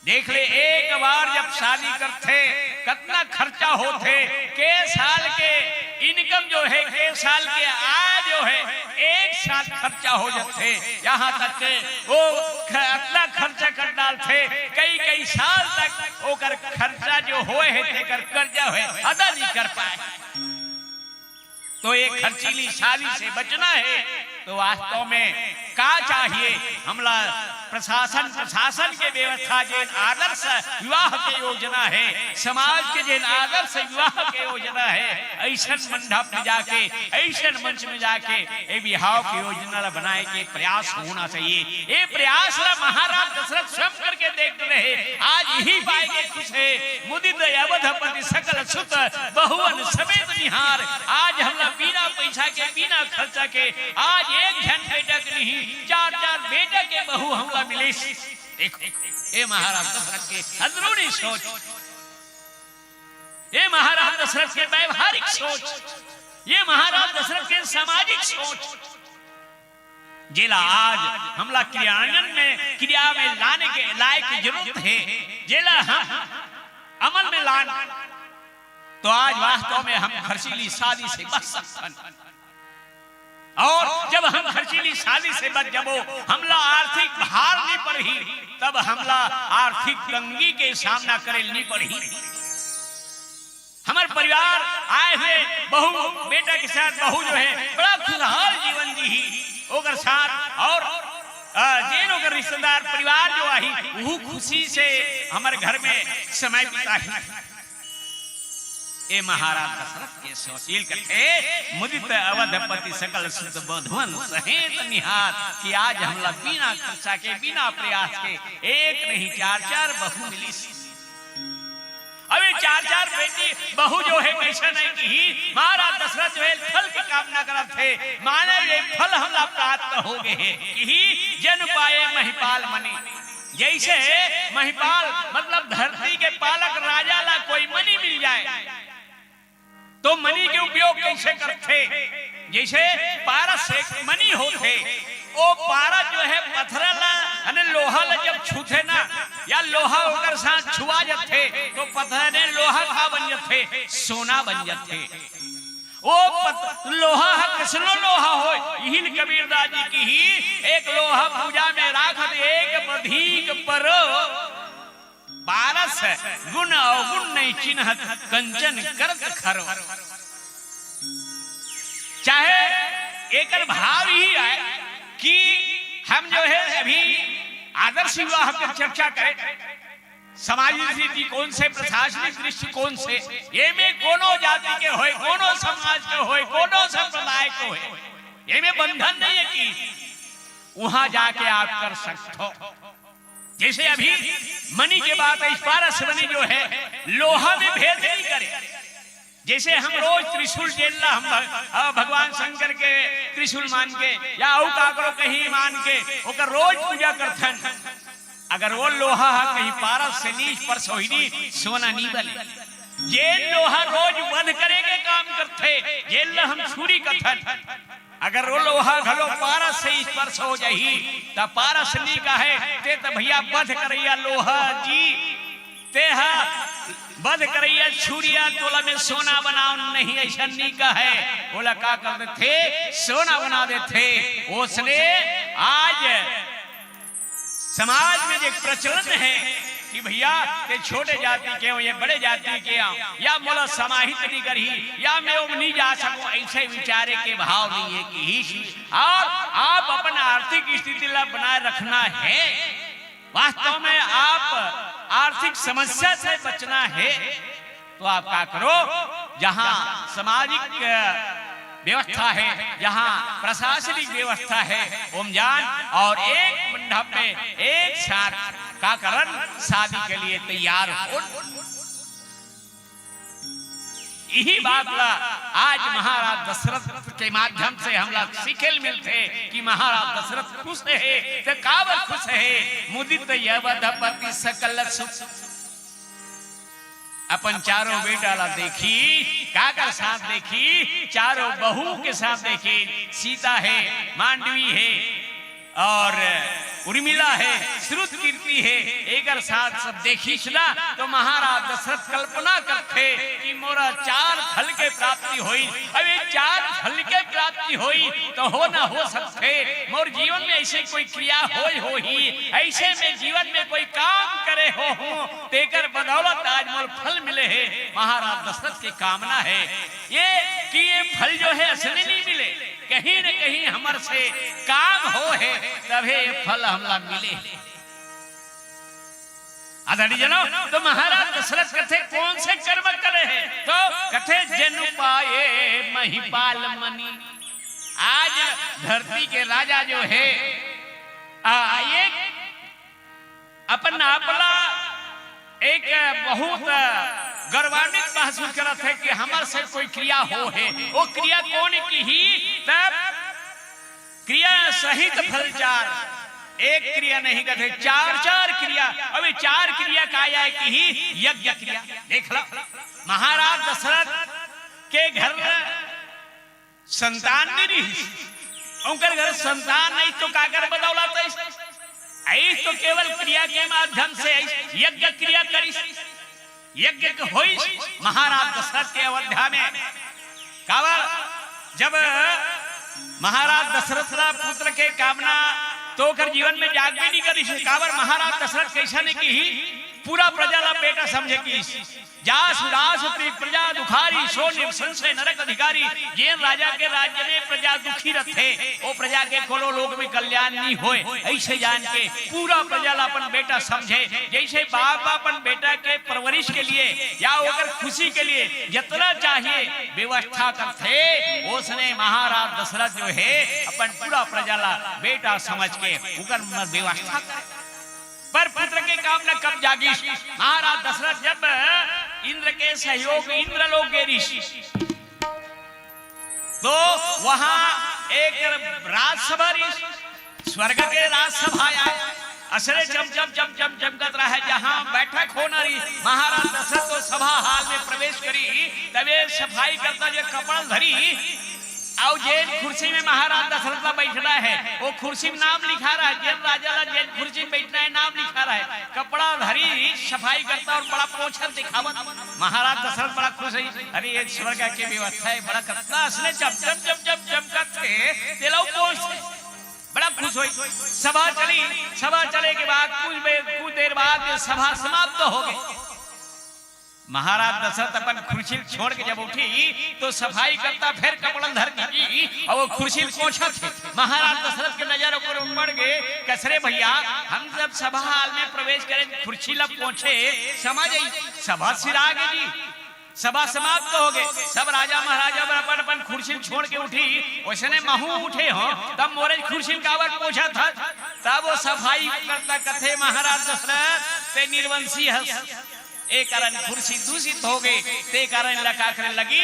[SPEAKER 4] देख ले। एक बार जब शादी करते कितना खर्चा होते, के साल के इनकम जो है, के साल के आय जो है, एक साथ खर्चा हो जाते। यहाँ तक के वो इतना खर्चा कर डालते, कई कई साल तक ओकर खर्चा जो होए है, तेकर कर्जा है, अदा नहीं कर पाए। तो एक खर्चीली शादी से बचना है तो वास्तव में क्या चाहिए? हमला प्रशासन के व्यवस्था जेन आदर्श विवाह के योजना है, समाज के जेन आदर्श विवाह के योजना है, ऐसा मंडप में जाके, ऐसा मंच में जाके ये विवाह की योजना बनाए के प्रयास होना चाहिए। ये प्रयास महाराज दशरथ स्वयं करके देख रहे, आज यही पाएंगे खुश है। मुदित अवधपति सकल सुत बहुवन समेत निहार। आज हमला बिना पैसा के, बिना खर्चा के, आज एक जन बेटा के नहीं, 4 बेटा के बहू हमला मिले। देखो ये महाराज दशरथ के अंदरूनी सोच, ये महाराज दशरथ के व्यवहारिक सोच, ये महाराज दशरथ के सामाजिक सोच, जिला आज हमला क्रियान्वयन में, क्रिया में लाने के लायक जरूरत है। जिला हम अमल में लाना तो आज वास्तव में हम खर्चीली शादी से बच सकते। और जब हम खर्चीली शादी से बच जबो हमला आर्थिक भार नहीं पड़ी, तब हमला आर्थिक तंगी के सामना करे नहीं पड़ी। हमारे परिवार आए हुए बहू बेटा के साथ बहू जो है बड़ा खुशहाल जीवन जी ओकर साथ, और जेन ओकर रिश्तेदार परिवार जो आई वो खुशी से हमारे घर में समय बिताही। ए महाराज दशरथ के सोशील कथे मुदित अवधपति सकल सुत बोधवन सहेत निहार कि आज हमला बिना खर्चा के बिना प्रयास के एक नहीं चार चार बहू मिली। अबे चार चार बेटी बहू जो है कैसे नहीं की महाराज दशरथ जो है फल की कामना करत थे, माने ये फल हमला प्राप्त हो गए कि जन पाए महिपाल मनी। जैसे महिपाल मतलब धरती के पालक राजा ला कोई मनी मिल जाए तो मनी के उपयोग कैसे करते, जैसे पारस से मनी होते, वो पारस जो है पत्थरला अने लोहा ला जब छूते ना या लोहा होकर साथ छुआ जाते तो पत्थर ने लोहा का बन जाते, सोना बन जाते। वो लोहा कसनो लोहा हो यही कबीरदास जी की ही एक लोहा पूजा में राखत एक बधिक पर पारस गुण अवगुण नहीं चिन्हत कंचन करत खरो। चाहे एक भाव ही है कि हम जो है अभी आदर्श विवाह की चर्चा करें, सामाजिक दृष्टिकोण से प्रशासनिक दृष्टिकोण से ये में कोनो जाति के होए कोनो समाज के होए कोनो संप्रदाय के होए ये में बंधन नहीं है कि वहां जाके आप कर सकते हो। जैसे अभी मणि के बाद इस पारस मणि जो है लोहा में भेद नहीं करे। जैसे हम रोज त्रिशूल जेलना हम भगवान शंकर के त्रिशूल मान के या औ काकरो कहीं मान के ओकर रोज पूजा करथन, अगर वो लोहा कहीं पारस से नीच पर सोहिनी सोना नहीं बने। जेल लोहा रोज वध करे के काम करते, जेल हम छुरी कथन, अगर वो लोहा घलो पारस से स्पर्श हो जाही त पारस नी का है ते त भैया वध करैया लोहा जी ते हा वध करैया छुरिया तोला में सोना बनाओ नहीं, ऐसा नी का है। बोला का करते थे सोना बना देते। उसने आज समाज में एक प्रचलन है कि भैया ते छोटे जाति के हो या बड़े जाति के हो या मोला समाहित नहीं करी या मैं नहीं जा सकूं, ऐसे विचारे के भाव नहीं है कि ही और आप अपना आर्थिक स्थिति ला बनाए रखना है। वास्तव में आप आर्थिक समस्या से बचना है तो आप क्या करो, जहां सामाजिक व्यवस्था है जहां प्रशासनिक व्यवस्था है ओम जान और एक मंडप में एक साथ का करन शादी के लिए तैयार हो। यही बात ला आज महाराज दशरथ के माध्यम से हम लोग सीखे मिलते कि महाराज दशरथ खुश है तो काबर खुश है। मुदित यवधपति सकल सुख अपन चारों बेटा ला देखी काकर साथ देखी, चारों बहू के साथ देखी, सीता है, मांडवी है और उर्मिला है, श्रुत कीर्ति है, एक साथ सब देखी सुना तो महाराज दशरथ कल्पना करते कि मोरा चार फल के प्राप्ति हुई। अब ये चार फल के प्राप्ति हुई तो हो ना हो सकते मोर जीवन में ऐसे कोई क्रिया हो ही ऐसे में जीवन में कोई काम करे हो तेकर बदौलत आज मोर फल मिले है। महाराज दशरथ की कामना है ये कि ये फल जो है असली नहीं मिले, कहीं न कहीं हमर से काम हो है तभी फल हमला मिले। आदरणीय जनों, तो महाराज दशरथ कथे कौन से कर्म करे हैं तो कथे जनु पाए महिपाल मनी। आज धरती के राजा जो है एक अपन आपला एक बहुत गर्वान्वित महसूस करत है कि हमार से कोई क्रिया हो है, वो क्रिया कौन की ही तब क्रिया सहित फल चार, एक क्रिया नहीं कहते चार चार क्रिया। अभी चार क्रिया का आया है कि ही यज्ञ क्रिया। देख लो महाराज दशरथ के घर संतान नहीं, उनकर घर संतान नहीं तो काकर बदौलत ऐस तो केवल क्रिया के माध्यम से यज्ञ क्रिया करी। यज्ञ होई महाराज दशरथ के अयोध्या में। कावर जब महाराज दशरथ रा पुत्र के कामना तो कर जीवन में जाग भी नहीं करी। कावर महाराज दशरथ कैसा नहीं की पूरा प्रजा ला बेटा समझे की जास उदास प्रजा दुखारी सो संशय नरक अधिकारी। जैन राजा के राज्य में प्रजा दुखी रहे वो प्रजा के कोनो लोग में कल्याण नहीं होए। ऐसे जान के पूरा प्रजा ला अपन बेटा समझे। जैसे बाप अपन बेटा के परवरिश के लिए या ओकर खुशी के लिए जितना चाहिए व्यवस्था करते उसने महाराज दशरथ जो है अपन पूरा प्रजा ला बेटा समझ के ओकर व्यवस्था करे। पर पुत्र के कामना कब जागी? महाराज दशरथ जब इंद्र के सहयोग इंद्रलोक के ऋषि तो वहां एक राजसभा स्वर्ग के राजसभा आए असरे चमकत रहा है जहां बैठक हो रही। महाराज दशरथ तो सभा हाल में प्रवेश करी तबे सफाई करता जो कपड़ा धरी और जेल कुर्सी में महाराज दशरथ ला बैठना है वो कुर्सी में नाम लिखा रहा है। जेल राजा ला जेल कुर्सी में बैठना है नाम लिखा रहा है। कपड़ा धरी सफाई करता और बड़ा पोछर दिखावत। महाराज दशरथ बड़ा खुश है। अरे ये स्वर्ग की व्यवस्था है बड़ा करता असले चमकत थे तेलाऊ पोछ बड़ा खुश हुई। सभा चली। सभा चले के बाद कुछ देर बाद सभा समाप्त हो गई। महाराज दशरथ अपन कुर्सी छोड़ के जब उठी तो सफाई करता फिर कपड़ा धर की और वो कुर्सी पोछा थे। महाराज दशरथ के नजर ऊपर पड़ गए। कसरे भैया हम जब सभा हाल में प्रवेश करें कुर्सी ला पोछे समझ आई सभा सिरा गई जी। सभा समाप्त हो गए। सब राजा महाराजा अपन अपन कुर्सी छोड़ के उठी उसने महू उठे हो तब मोरे कुर्सी कावर पोछा था तब वो सफाई करता कथे महाराज दशरथ पे निर्वंशी हंस एक कारण कुर्सी दूषित हो गई ते कारण लगा कर लगी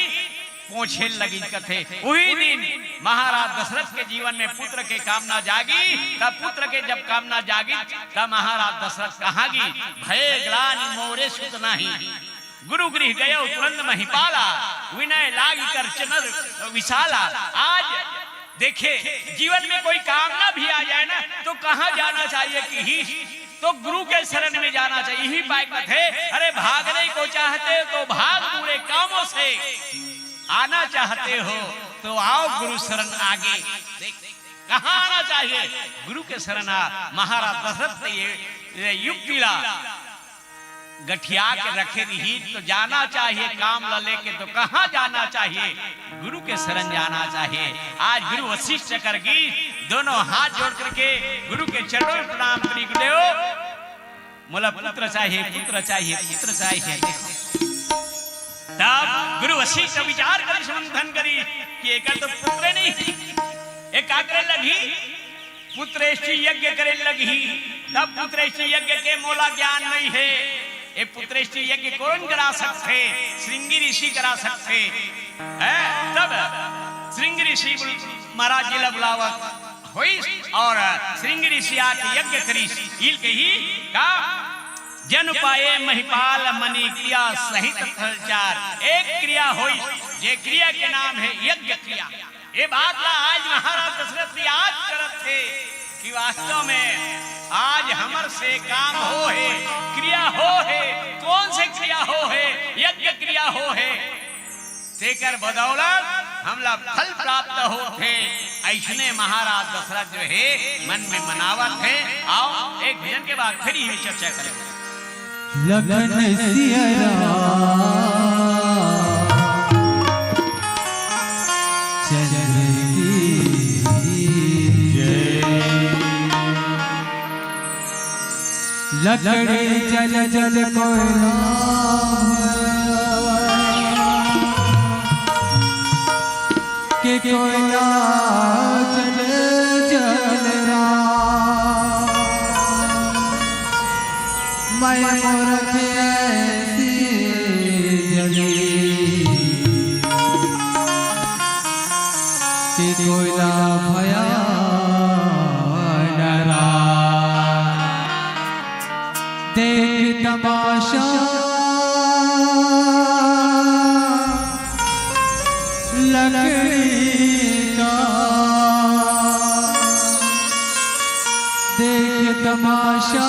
[SPEAKER 4] पोछे लगी कथे। वही दिन महाराज दशरथ के जीवन में पुत्र के कामना जागी। तब पुत्र के जब कामना जागी तब महाराज दशरथ कहा गी भय ग्लानि मोरे सुत नाही गुरु गृह गयो तुरंत महिपाला विनय लागी कर चनर विशाला। आज देखे जीवन में कोई कामना भी आ जाए ना तो कहाँ जाना चाहिए कि ही तो गुरु के शरण में जाना चाहिए। यही बात है। अरे भागने को चाहते तो भाग पूरे कामों से आना चाहते हो तो आओ गुरु शरण आगे। कहाँ आना चाहिए गुरु के शरण आ। महाराज दशरथ ने ये युक्ति ला गठिया के रखे रही तो जाना चाहिए काम ला लेके तो कहाँ जाना चाहिए गुरु के शरण जाना चाहिए। आज गुरु वशिष्ठ करगी दोनों हाथ जोड़ करके गुरु के चरणों में प्रणाम करी देव मोला पुत्र चाहिए पुत्र चाहिए पुत्र चाहिए। तब गुरु वशिष्ठ विचार कर संबंधन करी कि एक तो पुत्र नहीं एक आकर लगी पुत्रेष्टि यज्ञ करे लगी। तब पुत्रेष्टि यज्ञ के मोला ज्ञान नहीं है। ये पुत्रेष्टि यज्ञ कौन करा सकते? श्रृंगी ऋषि करा सकते है। तब श्रृंगी ऋषि महाराज जी बुलावा हुई और श्रृंगी ऋषि आके यज्ञ करी इल के ही का जन पाए महिपाल मणि क्रिया सहित फलचार। एक क्रिया हुई जे क्रिया के नाम है यज्ञ क्रिया। ये बात ला आज महाराज दशरथ याद करत थे कि वास्तव में आज हमर से काम हो है क्रिया हो है। कौन से क्रिया हो है? यज्ञ क्रिया हो है। तेकर बदौलत हमला फल प्राप्त होते। ऐसने महाराज दशरथ जो है मन में मनावत है। आओ एक भजन के बाद फिर यही चर्चा करेंगे।
[SPEAKER 2] लखन सिया लकड़े जल जल कोयला के कोयला जल जल रा मैं मोर के ऐसी जली के कोयला भया देख तमाशा लकड़ी का देख तमाशा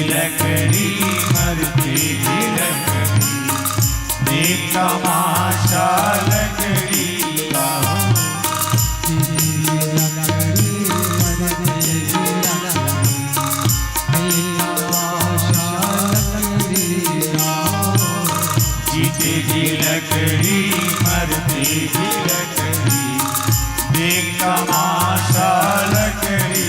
[SPEAKER 5] लकड़ी मरते भी लकड़ी देख तमाशा लकड़ी का जीते भी लकड़ी मरते भी लकड़ी देख तमाशा लकड़ी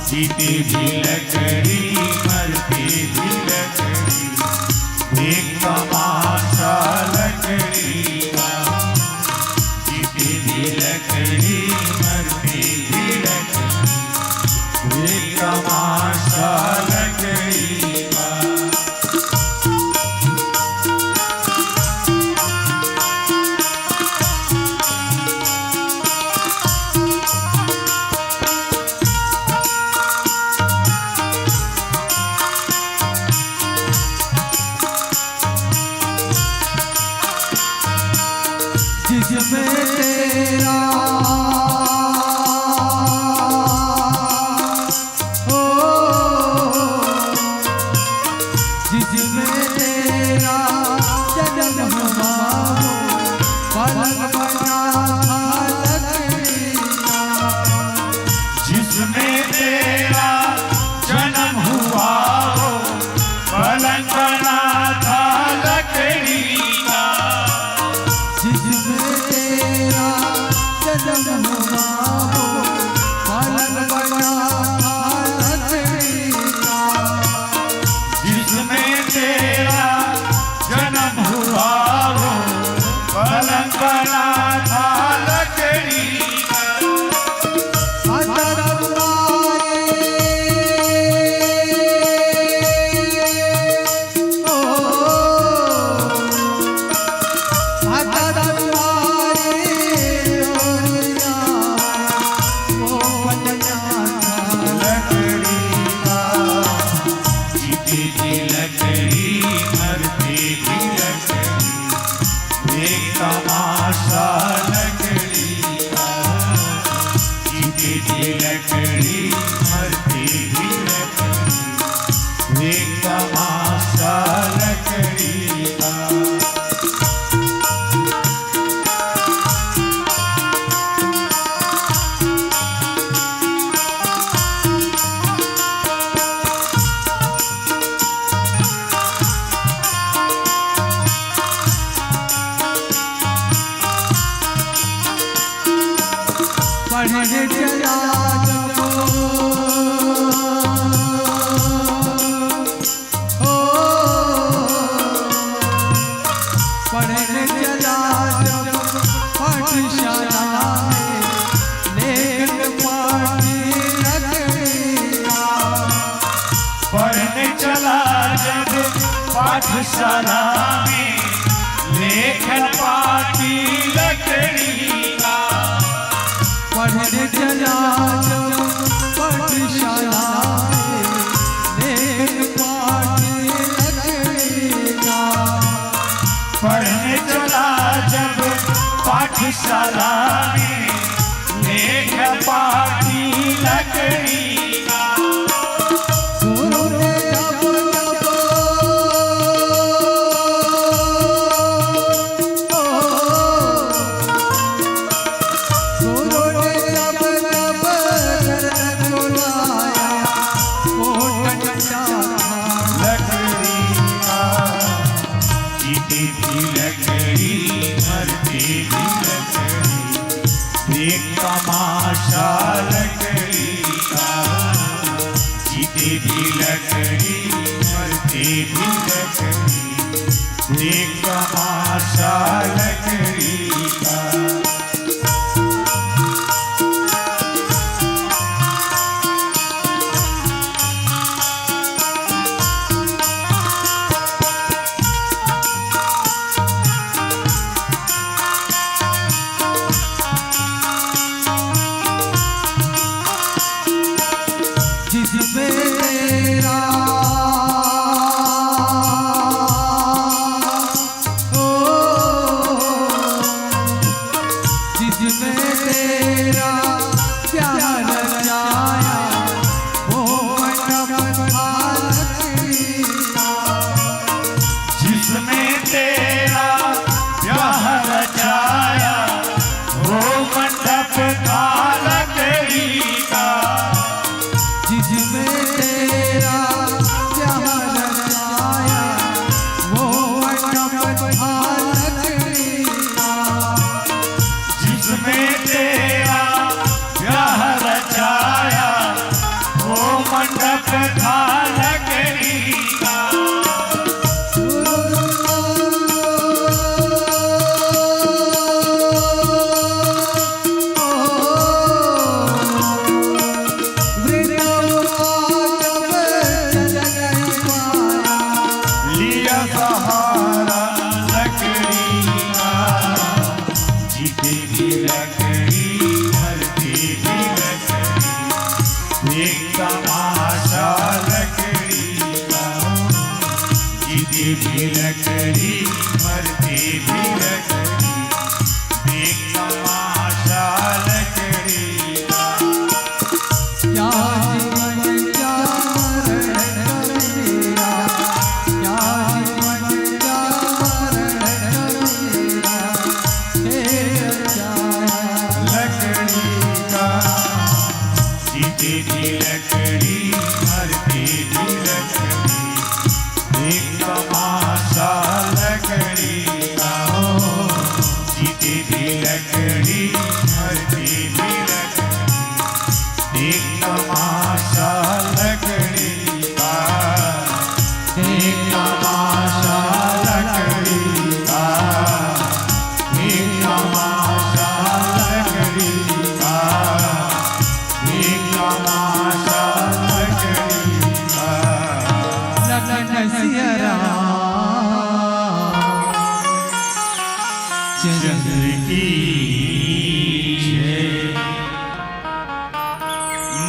[SPEAKER 5] जीते भी लकड़ी मरते भी लकड़ी देख तमाशा लकड़ी का जीते भी लकड़ी मरते भी लकड़ी देख तमाशा लकड़ी का
[SPEAKER 2] जिसमें तेरा ओ जिसमें तेरा जन्म हुआ पलक बना लकड़ी
[SPEAKER 5] जिसमें तेरा जन्म हुआ हो पलंग बना था लकड़ी का
[SPEAKER 2] जिसमें तेरा जन्म हुआ हो पलक बना लकड़ी
[SPEAKER 5] जिसमें तेरा जन्म हुआ हो पलंग बना था लकड़ी का तमाशा लकड़ी का जीते भी लकड़ी मरते भी लकड़ी एक तमाशा लकड़ी का
[SPEAKER 2] पढ़ने चला जब ओ पढ़ने चला जब पाठशाला में लेकर पाठी लकड़ी का
[SPEAKER 5] पढ़ने चला जब पाठशाला में लेखन पाठी लकड़ी का
[SPEAKER 2] पढ़ने चला जब पाठशाला में लेकर पाठी लकड़ी का
[SPEAKER 5] पढ़ने चला जब पाठशाला में लेखन पाठी लकड़ी का
[SPEAKER 2] गुरु ने जब गुरु ने जब बुलाया कोट डंडा
[SPEAKER 5] लकड़ी का जीते भी लकड़ी मरते भी लकड़ी एक तमाशा लकड़ी का जीते भी लकड़ी मरते भी लकड़ी, देख तमाशा लकड़ी का।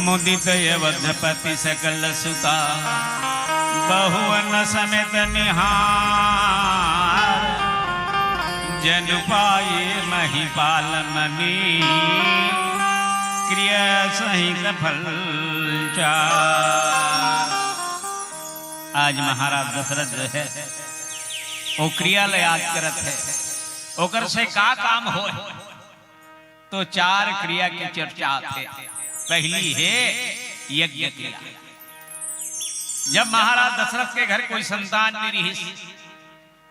[SPEAKER 4] मुदित अवधपति सकल सुता, बहुवन समेत निहार, जन पाए महिपाल मनी, क्रिया सहित फल चार। आज महाराज दशरथ जो है वो क्रिया ले याद करत है, ओकर से का काम हो, तो चार क्रिया की चर्चा थे। पहली है यज्ञ क्रिया। जब महाराज दशरथ के घर कोई संतान नहीं रही,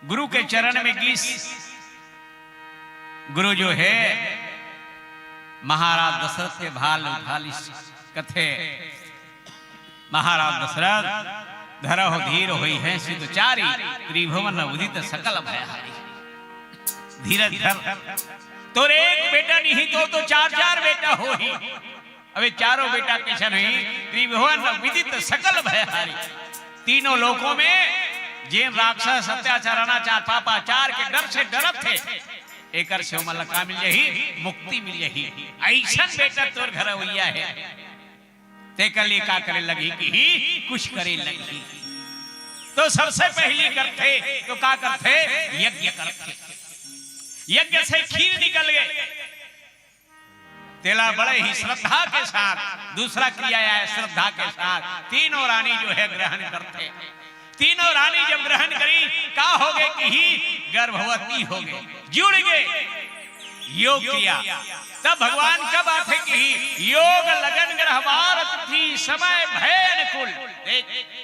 [SPEAKER 4] गुरु के चरण में गीस, गुरु जो है महाराज दशरथ के भाल उठाली कथे, महाराज दशरथ धरह धीर होई है सिद्धचारी, त्रिभुवन उदित सकल भयहारी। धीरज धर, तो एक बेटा नहीं तो चार चार बेटा हो ही, अबे चारों बेटा कैसे नहीं, त्रिभुवन विदित सकल भयहारी। तीनों लोकों में जेम राक्षस अत्याचार अनाचार पापाचार के डर से डरत थे, एकर से मलका मिल यही, मुक्ति मिल यही। ऐसा बेटा तोर घर हुआ है, ते कल का करे लगी कि ही कुछ करे लगी। तो सबसे पहली करते तो का करते, यज्ञ करते। यज्ञ से खीर निकल गए, तेला बड़े ही श्रद्धा के साथ, दूसरा क्रिया है श्रद्धा के साथ, तीनों रानी जो है ग्रहण करते। तीनों रानी जब ग्रहण करी, का हो गए कि ही गर्भवती हो गए, जुड़ गए, योग किया। तब भगवान कब आते कि योग लगन ग्रहवार थी समय भय अनुकूल।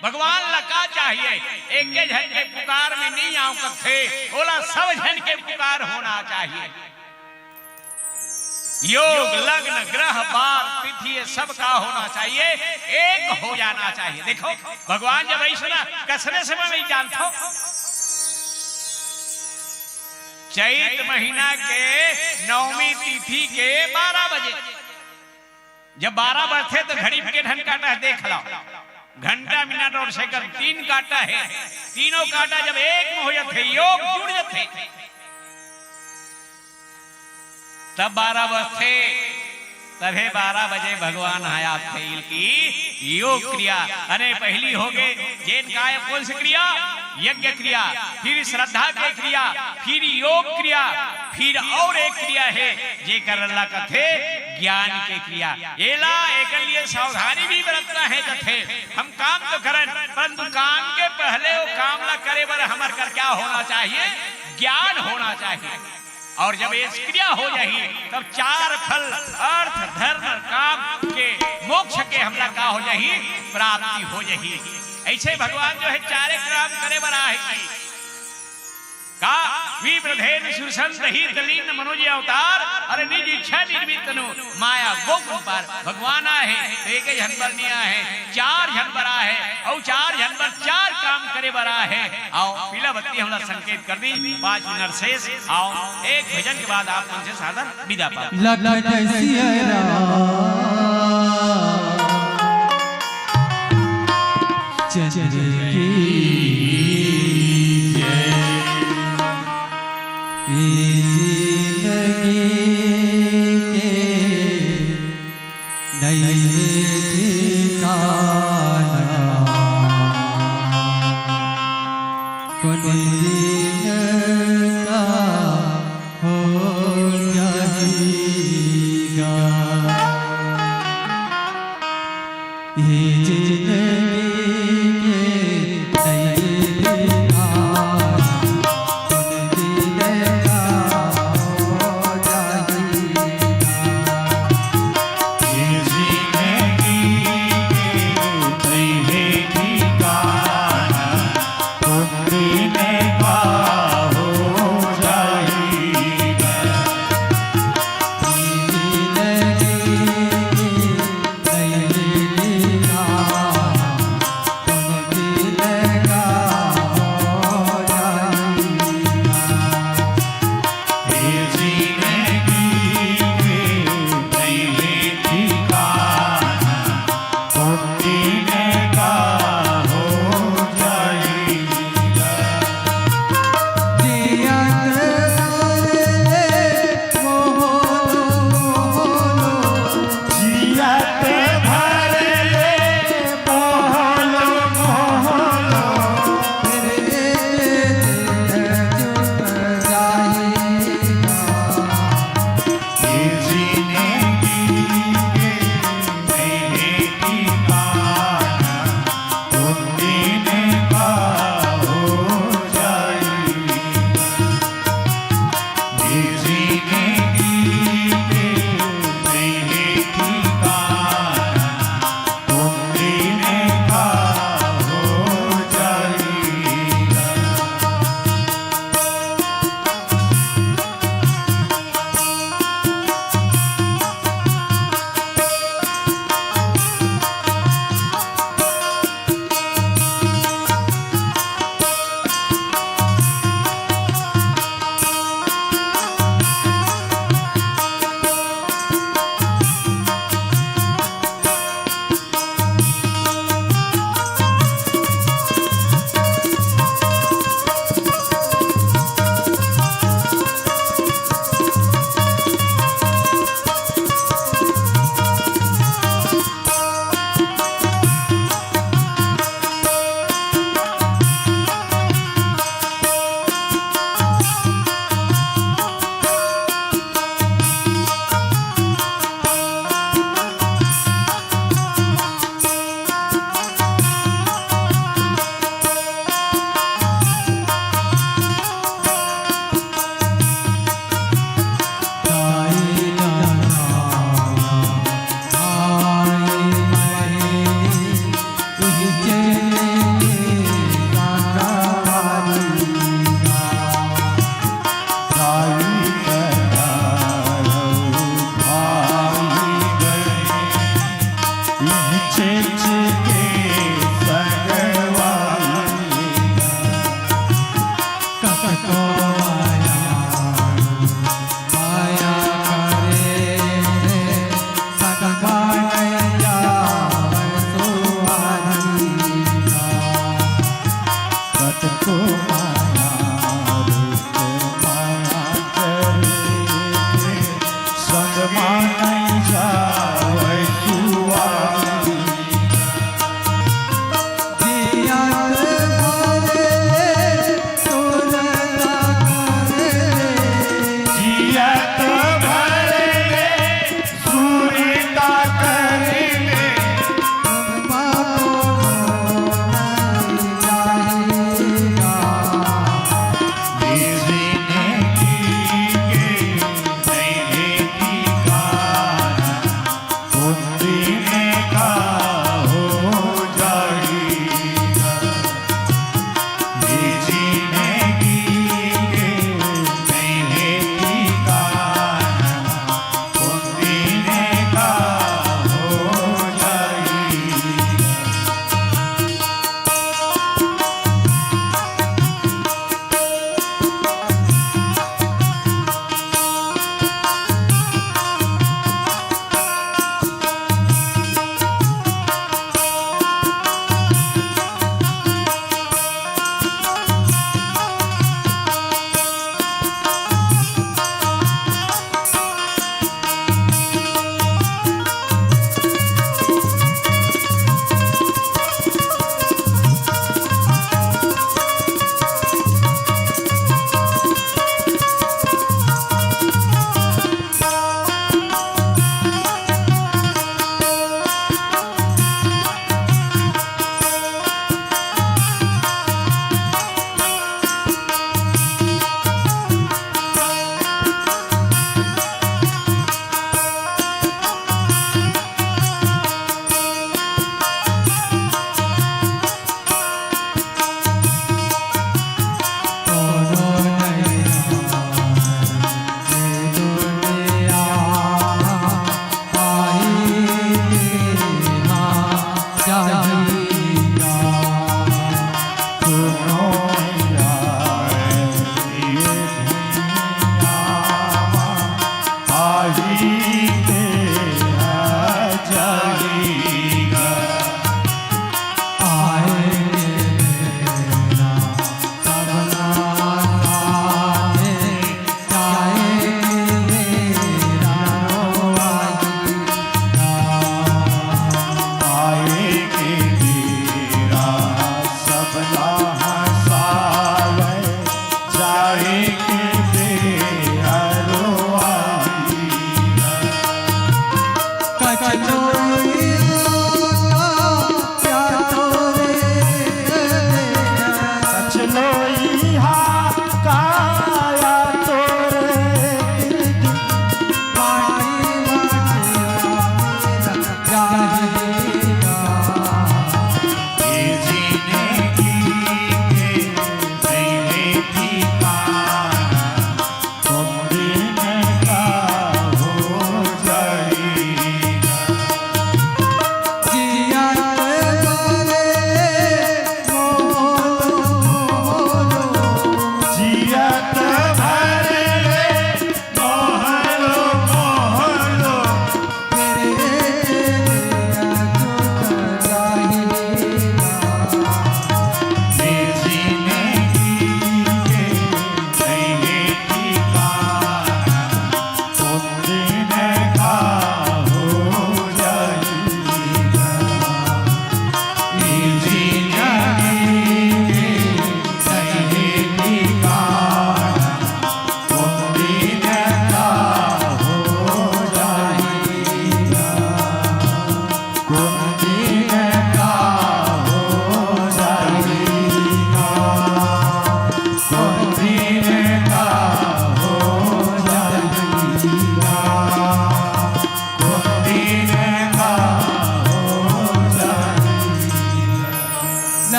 [SPEAKER 4] भगवान लका चाहिए, एक के जन के पुकार में नहीं आऊं कथे, बोला सब जन के पुकार होना चाहिए। योग लग्न ग्रह बार तिथि ये सब का होना चाहिए, एक हो जाना चाहिए। देखो भगवान जब ऐसा ना कसरे समय नहीं जानता, चैत महीना के नवमी तिथि के 12 बजे, जब 12 बजे तो घड़ी के ढन काटा है, देख लो घंटा मिनट और सेकंड 3 काटा है, तीनों काटा जब एक में हो जाते योग जुड़ जाते, तब 12 बजे तभी 12 बजे भगवान आया थे की योग क्रिया। अरे पहली हो गए जैन काय कौन सी क्रिया, यज्ञ क्रिया, फिर श्रद्धा की क्रिया, फिर योग क्रिया, फिर और एक क्रिया है जे कर अल्लाह कथे ज्ञान के क्रिया। एला एक लिए सावधानी भी बरतना है कथे, हम काम तो करें परंतु काम के पहले वो काम ला करे बर हमार कर क्या होना चाहिए, ज्ञान होना चाहिए। और जब ये क्रिया हो जाए तब 4 फल अर्थ धर्म काम के मोक्ष के हमला का हो जाए, प्राप्ति हो जाए। ऐसे भगवान जो है 4 काम करे बना है का विप्रधेन सुरसंत ही दलीन मनोज अवतार, अरे निज इच्छा निर्मित तनु माया गोकुल पर भगवान आए तो एक जनवर नहीं आए, 4 जनवर आए और 4 जनवर 4 काम करे बरा है। आओ पीला बत्ती हमला संकेत कर दी, 5 मिनट शेष। आओ एक भजन के बाद आप मन से साधन विदा पा
[SPEAKER 2] लखन सिया चंद्र की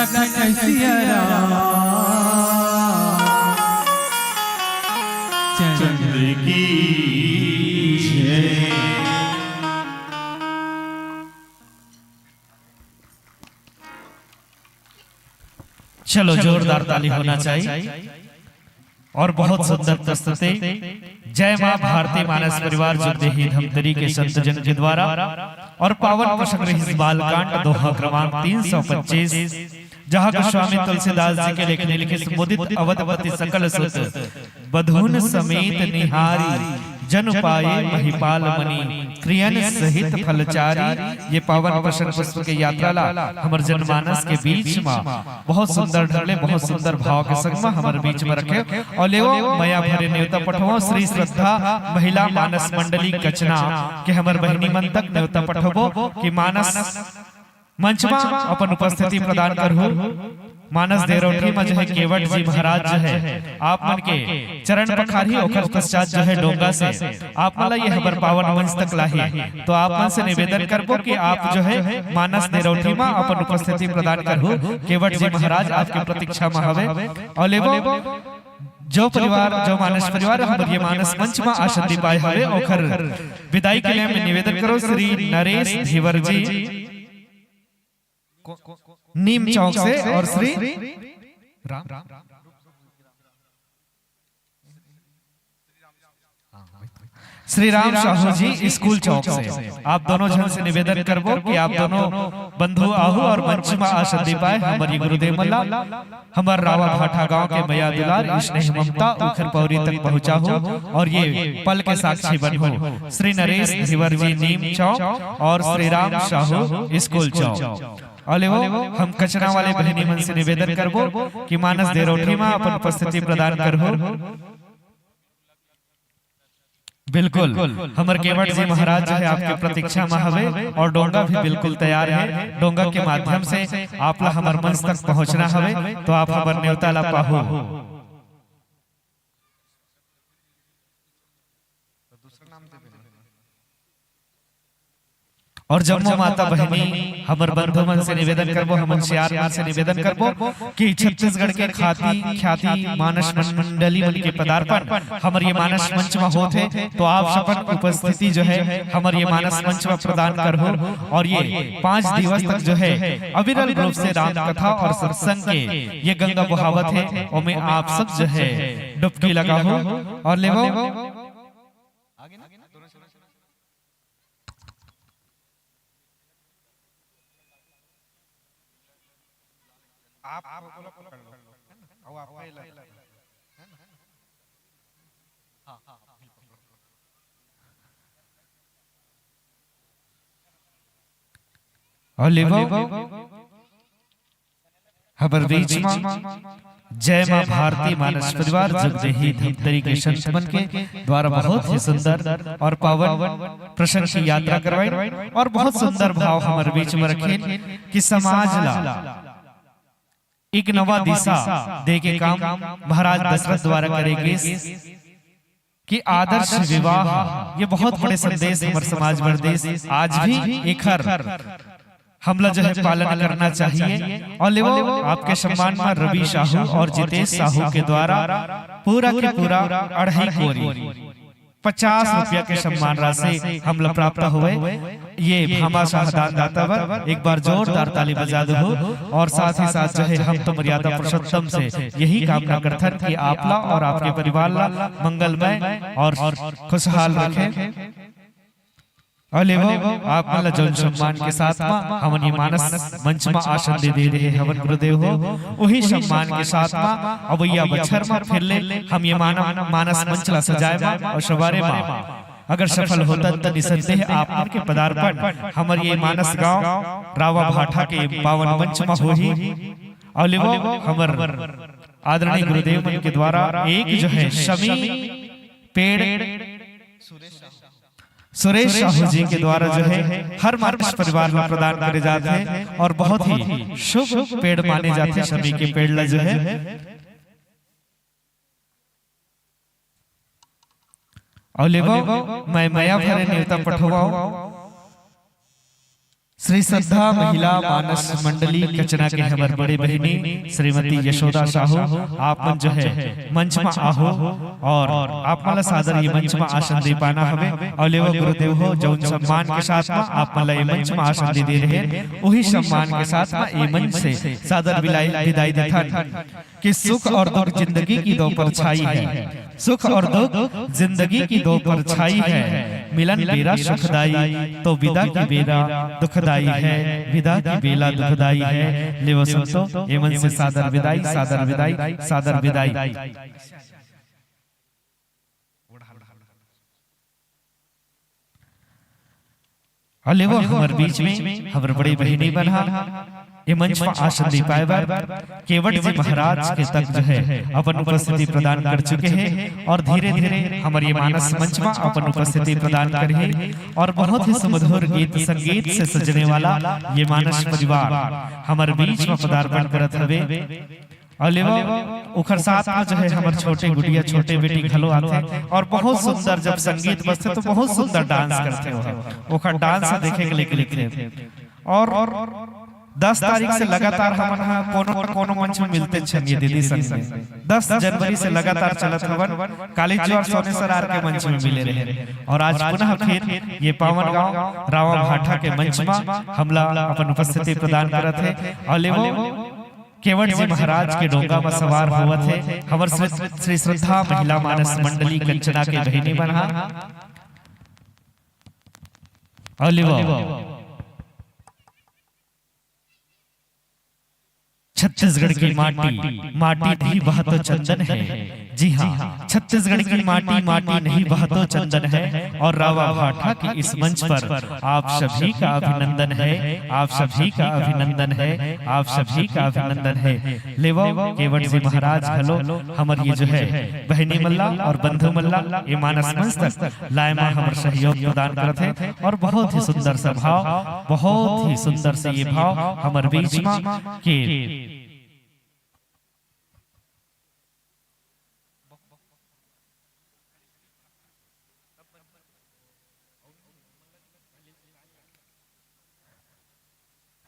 [SPEAKER 2] लखन सिया
[SPEAKER 5] चंद्र की जय।
[SPEAKER 3] चलो जोरदार ताली होना चाहिए। और बहुत सुंदर प्रस्तुति जय मां भारती मानस परिवार जुगदेही धमतरी के संत जन के द्वारा और पावन प्रसंग रहित बालकांड दोहा क्रमांक 325 जहाँ गोस्वामी तुलसीदास जी के लेखन लिखित मुदित अवधपति सकल सुत बधून समेत निहारी जन पाए महिपाल मणि क्रियन सहित फलचारी। ये पावन प्रसंग पुष्प के यात्रा ला हमारे जनमानस के बीच में बहुत सुंदर ढले बहुत सुंदर भाव के संग में हमारे बीच में रखे और लेवो मया भरे न्योता पठवो श्री श्रद्धा महिला मानस मंडली कचना के हमारे बहनी मन तक न्योता पठवो कि मानस मंच में अपन उपस्थिति प्रदान करहु। मानस देरोठी में जो है केवट जी महाराज जो है आप मन के चरण पखारी होकर पश्चात जो है डोंगा से आप मला ये हबर पावन मंच तक लाही। तो आप मन से निवेदन करबो कि आप जो है मानस देरोठी में अपन उपस्थिति प्रदान करहु। केवट जी महाराज आपके प्रतीक्षा में हवे और लेवो जो परिवार जो मानस परिवार हमारे ये मानस मंच में आसन दी पाए हवे ओखर विदाई के लिए मैं निवेदन करो श्री नरेश धीवर जी नीम चौक से और श्री राम साहू जी स्कूल चौक से आप दोनों जन से निवेदन करबो कि आप दोनों बंधु आहू और मंच में आसन दी पाए हमारी गुरुदेव मल्ला हमार रावा भाटा गांव के मैया दुलार स्नेह ममता उखर पौरी तक पहुंचा हो और ये पल के साक्षी बन हो। श्री नरेश धीवर जी नीम चौक और श्री राम साहू स्कूल चौक और हम कचरा वाले बहनी मन से निवेदन करबो कि मानस देरोठी में अपन उपस्थिति प्रदान करहो। बिल्कुल हमर केवट जी महाराज जो है आपके प्रतीक्षा में हवे और डोंगा भी बिल्कुल तैयार है। डोंगा के माध्यम से आप ला हमर मंच तक पहुंचना हवे तो आप हमर न्योता ला पाहु। और जब माता बहनी हमर बंधु मन से निवेदन करबो हमन सियार मन से निवेदन करबो कि छत्तीसगढ़ के ख्याति मानस मंडली मन के पदार्पण हमर ये मानस मंच में होते तो आप सबन उपस्थिति जो है हमर ये मानस मंच में प्रदान करहो। और ये 5 दिवस तक जो है अविरल रूप से राम कथा और सत्संग के ये गंगा बहावत है और मैं आप सब जो है डुबकी लगाओ और लेवो आप बोलो कर लो और आप पहले और लेवो हबर बीच में जय मां भारती मानस परिवार जुगदेही धमतरी के संत मन के द्वारा बहुत ही सुंदर और पावन प्रसंग की यात्रा करवाई और बहुत सुंदर भाव हमारे बीच में रखे कि समाज ला एक नवा दिशा दे के काम महाराज दशरथ द्वारा करेंगे कि आदर्श विवाह ये बहुत बड़े संदेश हमारे समाज में देश आज भी एक हमला जो है पालन करना चाहिए। और लेवो आपके सम्मान में रवि साहू और जितेश साहू के द्वारा पूरा के पूरा 2.5 कोरी 50 रुपया के सम्मान राशि हमला प्राप्त हुए। ये भामा शाहदान दाता पर एक बार जोरदार ताली बजा दो। और साथ ही साथ जो है हम तो मर्यादा पुरुषोत्तम से यही कामना करते हैं कि आपला और आपके परिवार ला मंगलमय और खुशहाल रखें। और लेवो आप मतलब जन सम्मान के साथ में हमन ये मानस मंच में आसन दे रहे हवन गुरुदेव हो वही सम्मान के साथ में अब यह बछर में फिर ले हम ये मानस मंच ला सजाए और सवारे में अगर सफल होता तो निसंदेह आप के पदार्पण हमारे ये मानस गांव रावा भाटा के पावन मंच में हो ही। और लेवो हमर आदरणीय गुरुदेव मन के द्वारा एक जो है शमी पेड़ सुरेश साहू जी के द्वारा जो है हर मानस परिवार में प्रदान करे जाते हैं और बहुत ही शुभ पेड़ माने जाते हैं शमी के पेड़ ला जो है। और लेवो मैं मया भरे न्योता पठवाओ श्री श्रद्धा महिला मानस मंडली कचना के हमार बड़े बहनी श्रीमती यशोदा साहू आप मन जो है मंच में आहो और आप मला सादर ये मंच में आसन दे पाना हवे और लेवा गुरुदेव हो जो सम्मान के साथ में आप मला ये मंच में आसन दे रहे हैं वही सम्मान के साथ में ये मंच से सादर विदाई देता कि सुख और दुख जिंदगी की दो परछाई है। सुख और दुख जिंदगी की दो परछाई है। मिलन बेरा सुखदाई तो विदा की बेरा दुखदाई है। विदा की बेला दुखदाई है। ले वो सुनतो ये मन से सादर विदाई सादर विदाई सादर विदाई। अले वो हमारे बीच में हमारे बड़े बहनी बना ये मंच पर आसन दी पाए केवट जी महाराज के तक जो है अपन उपस्थिति प्रदान कर चुके हैं और धीरे धीरे हमारे मानस मंच में अपन उपस्थिति प्रदान करे और बहुत ही सुमधुर गीत संगीत से सजने वाला ये मानस परिवार हमारे बीच में पदार्पण करत हवे। उखर साथ में जो है हमारे छोटे गुड़िया छोटे बेटी घलो आते और बहुत सुंदर जब संगीत बजते तो बहुत सुंदर डांस करते हो। उखर डांस देखे के लिए और 10 तारीख से लगातार हम कोनो मंच में मिलते छन ये दीदी संग में 10 जनवरी से लगातार चलत हवन कालीजी और सोनेसर आर के मंच में मिले रहे और आज पुनः फिर ये पावन गांव रावा भाटा के मंच में हमला अपन उपस्थिति प्रदान करत है। और वो केवट जी महाराज के डोंगा में सवार हुआ थे हमार श्री श्रद्धा महिला मानस मंडली कंचना के बहनी बना छत्तीसगढ़ की माटी भी वह तो चंदन है। जी हाँ, छत्तीसगढ़ की माटी नहीं वह तो चंदन है। और रावा भाटा के इस मंच पर आप सभी का अभिनंदन है। आप सभी का अभिनंदन है। आप सभी का अभिनंदन है। लेवो केवट जी महाराज हलो हमारे ये जो है बहनी मल्ला और बंधु मल्ला ये मानस मंच तक लायमा हमार सहयोग प्रदान करते हैं और बहुत ही सुंदर सा भाव बहुत ही सुंदर से ये भाव हमारे बीच में के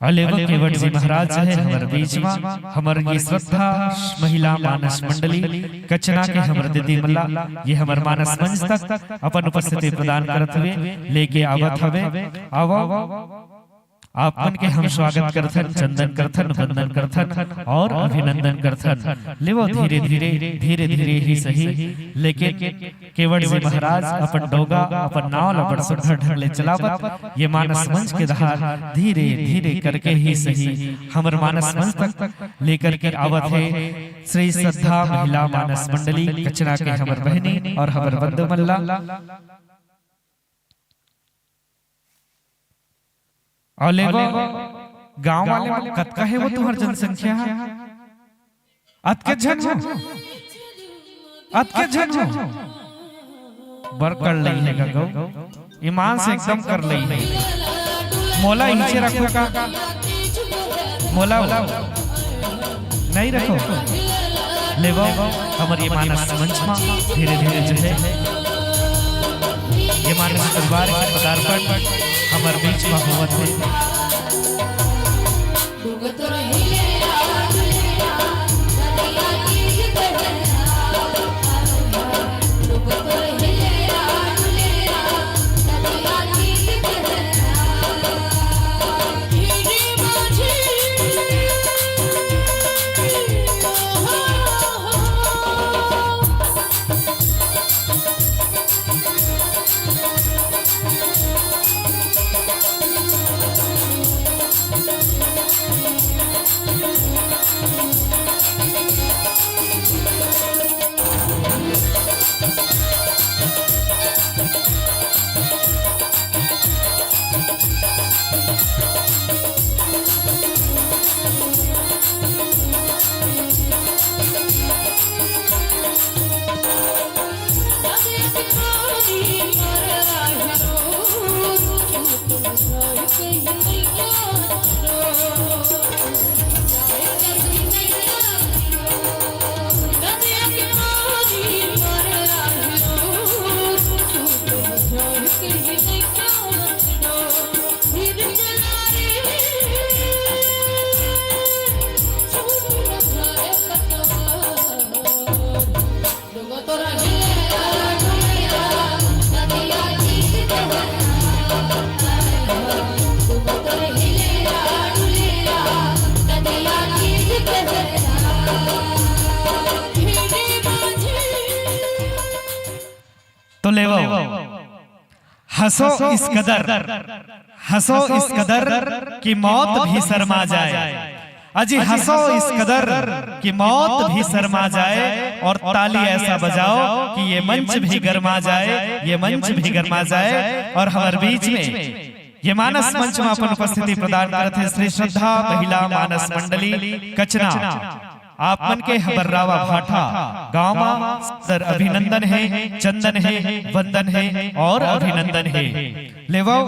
[SPEAKER 3] केवट जी महाराज है हमारे बीच में हमारे ये श्रद्धा महिला मानस मंडली कचना के हमारे दीदी मल्ला ये हमारे मानस मंच तक अपन उपस्थिति प्रदान करते हुए लेके आवत हवे। आवो आप मन के हम स्वागत करथन चंदन करथन वंदन करथन और अभिनंदन करथन। लेवो धीरे धीरे ही सही लेकिन केवट जी महाराज अपन डोगा अपन नाव लबड़ सुधर ढंग ले चलावत ये मानस मंच के धार धीरे धीरे करके ही सही हमर मानस मंच तक लेकर के आवत है श्री श्रद्धा महिला मानस मंडली कचरा के हमर बहनी और हमर बंधु मल्ला। और गांव वाले कतका है वो तुम्हार जनसंख्या है अतके जन हो बर कर लई है गगो ईमान से एकदम कर लई है। मोला नीचे रखो का मोला नहीं रखो लेवो हमारे मानस मंच में धीरे धीरे जो है ये मानस परिवार के पदार्पण हमारे बीच में हुआ थे। तो ले हंसो इस कदर कि मौत भी शर्मा जाए। अजी हंसो इस कदर कि मौत भी शर्मा जाए और ताली ऐसा बजाओ कि ये मंच भी गरमा जाए, ये मंच भी गरमा जाए। और हमारे बीच में ये मानस मंच में अपन उपस्थिति प्रदान करते श्री श्रद्धा महिला मानस मंडली कचना। आप मन के हबर्रावा भाठा गांव में सर अभिनंदन है, चंदन है, वंदन है और अभिनंदन है। लेवो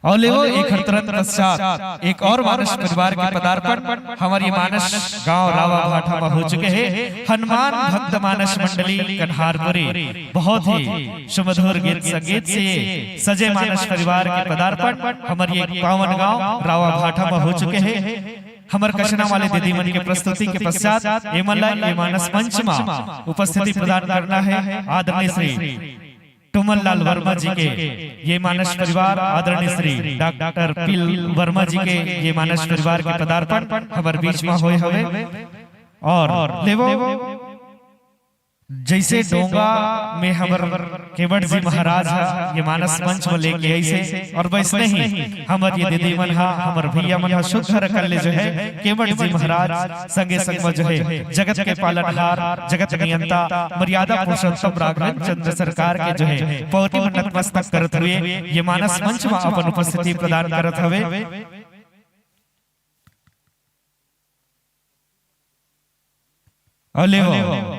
[SPEAKER 3] और लेवो एक तुरंत पश्चात एक और मानस परिवार के पदार्पण हमारी मानस गांव रावा भाठा में हो चुके हैं। हनुमान भक्त मानस मंडली कन्हारपुरी बहुत ही सुमधुर गीत संगीत से सजे मानस परिवार के पदार्पण हमारी एक पावन गांव रावा भाठा में हो चुके हैं। हमारे कचना वाले दीदी मन के प्रस्तुति के पश्चात ये मानस मंच में उपस्थिति प्रदान करना है आदरणीय श्री टुमन लाल वर्मा जी के ये मानस परिवार, आदरणीय श्री डॉक्टर पील वर्मा जी के ये मानस परिवार के पदार्पण हमारे बीच में हुए हवे। और लेवो जैसे डोंगा में हमार केवट जी महाराज ये मानस मंच में लेके ऐसे और वैसे ही हमार ये दीदी मन हमार भैया मन शुद्ध रखल ले जो है केवट जी महाराज संगे संग में जो है जगत के पालनहार, जगत नियंता, मर्यादा पुरुषोत्तम राघवेंद्र चंद्र सरकार के जो है पौटी में नतमस्तक करते हुए ये मानस मंच में अपन उपस्थिति प्रदान करत हवे। और लेवो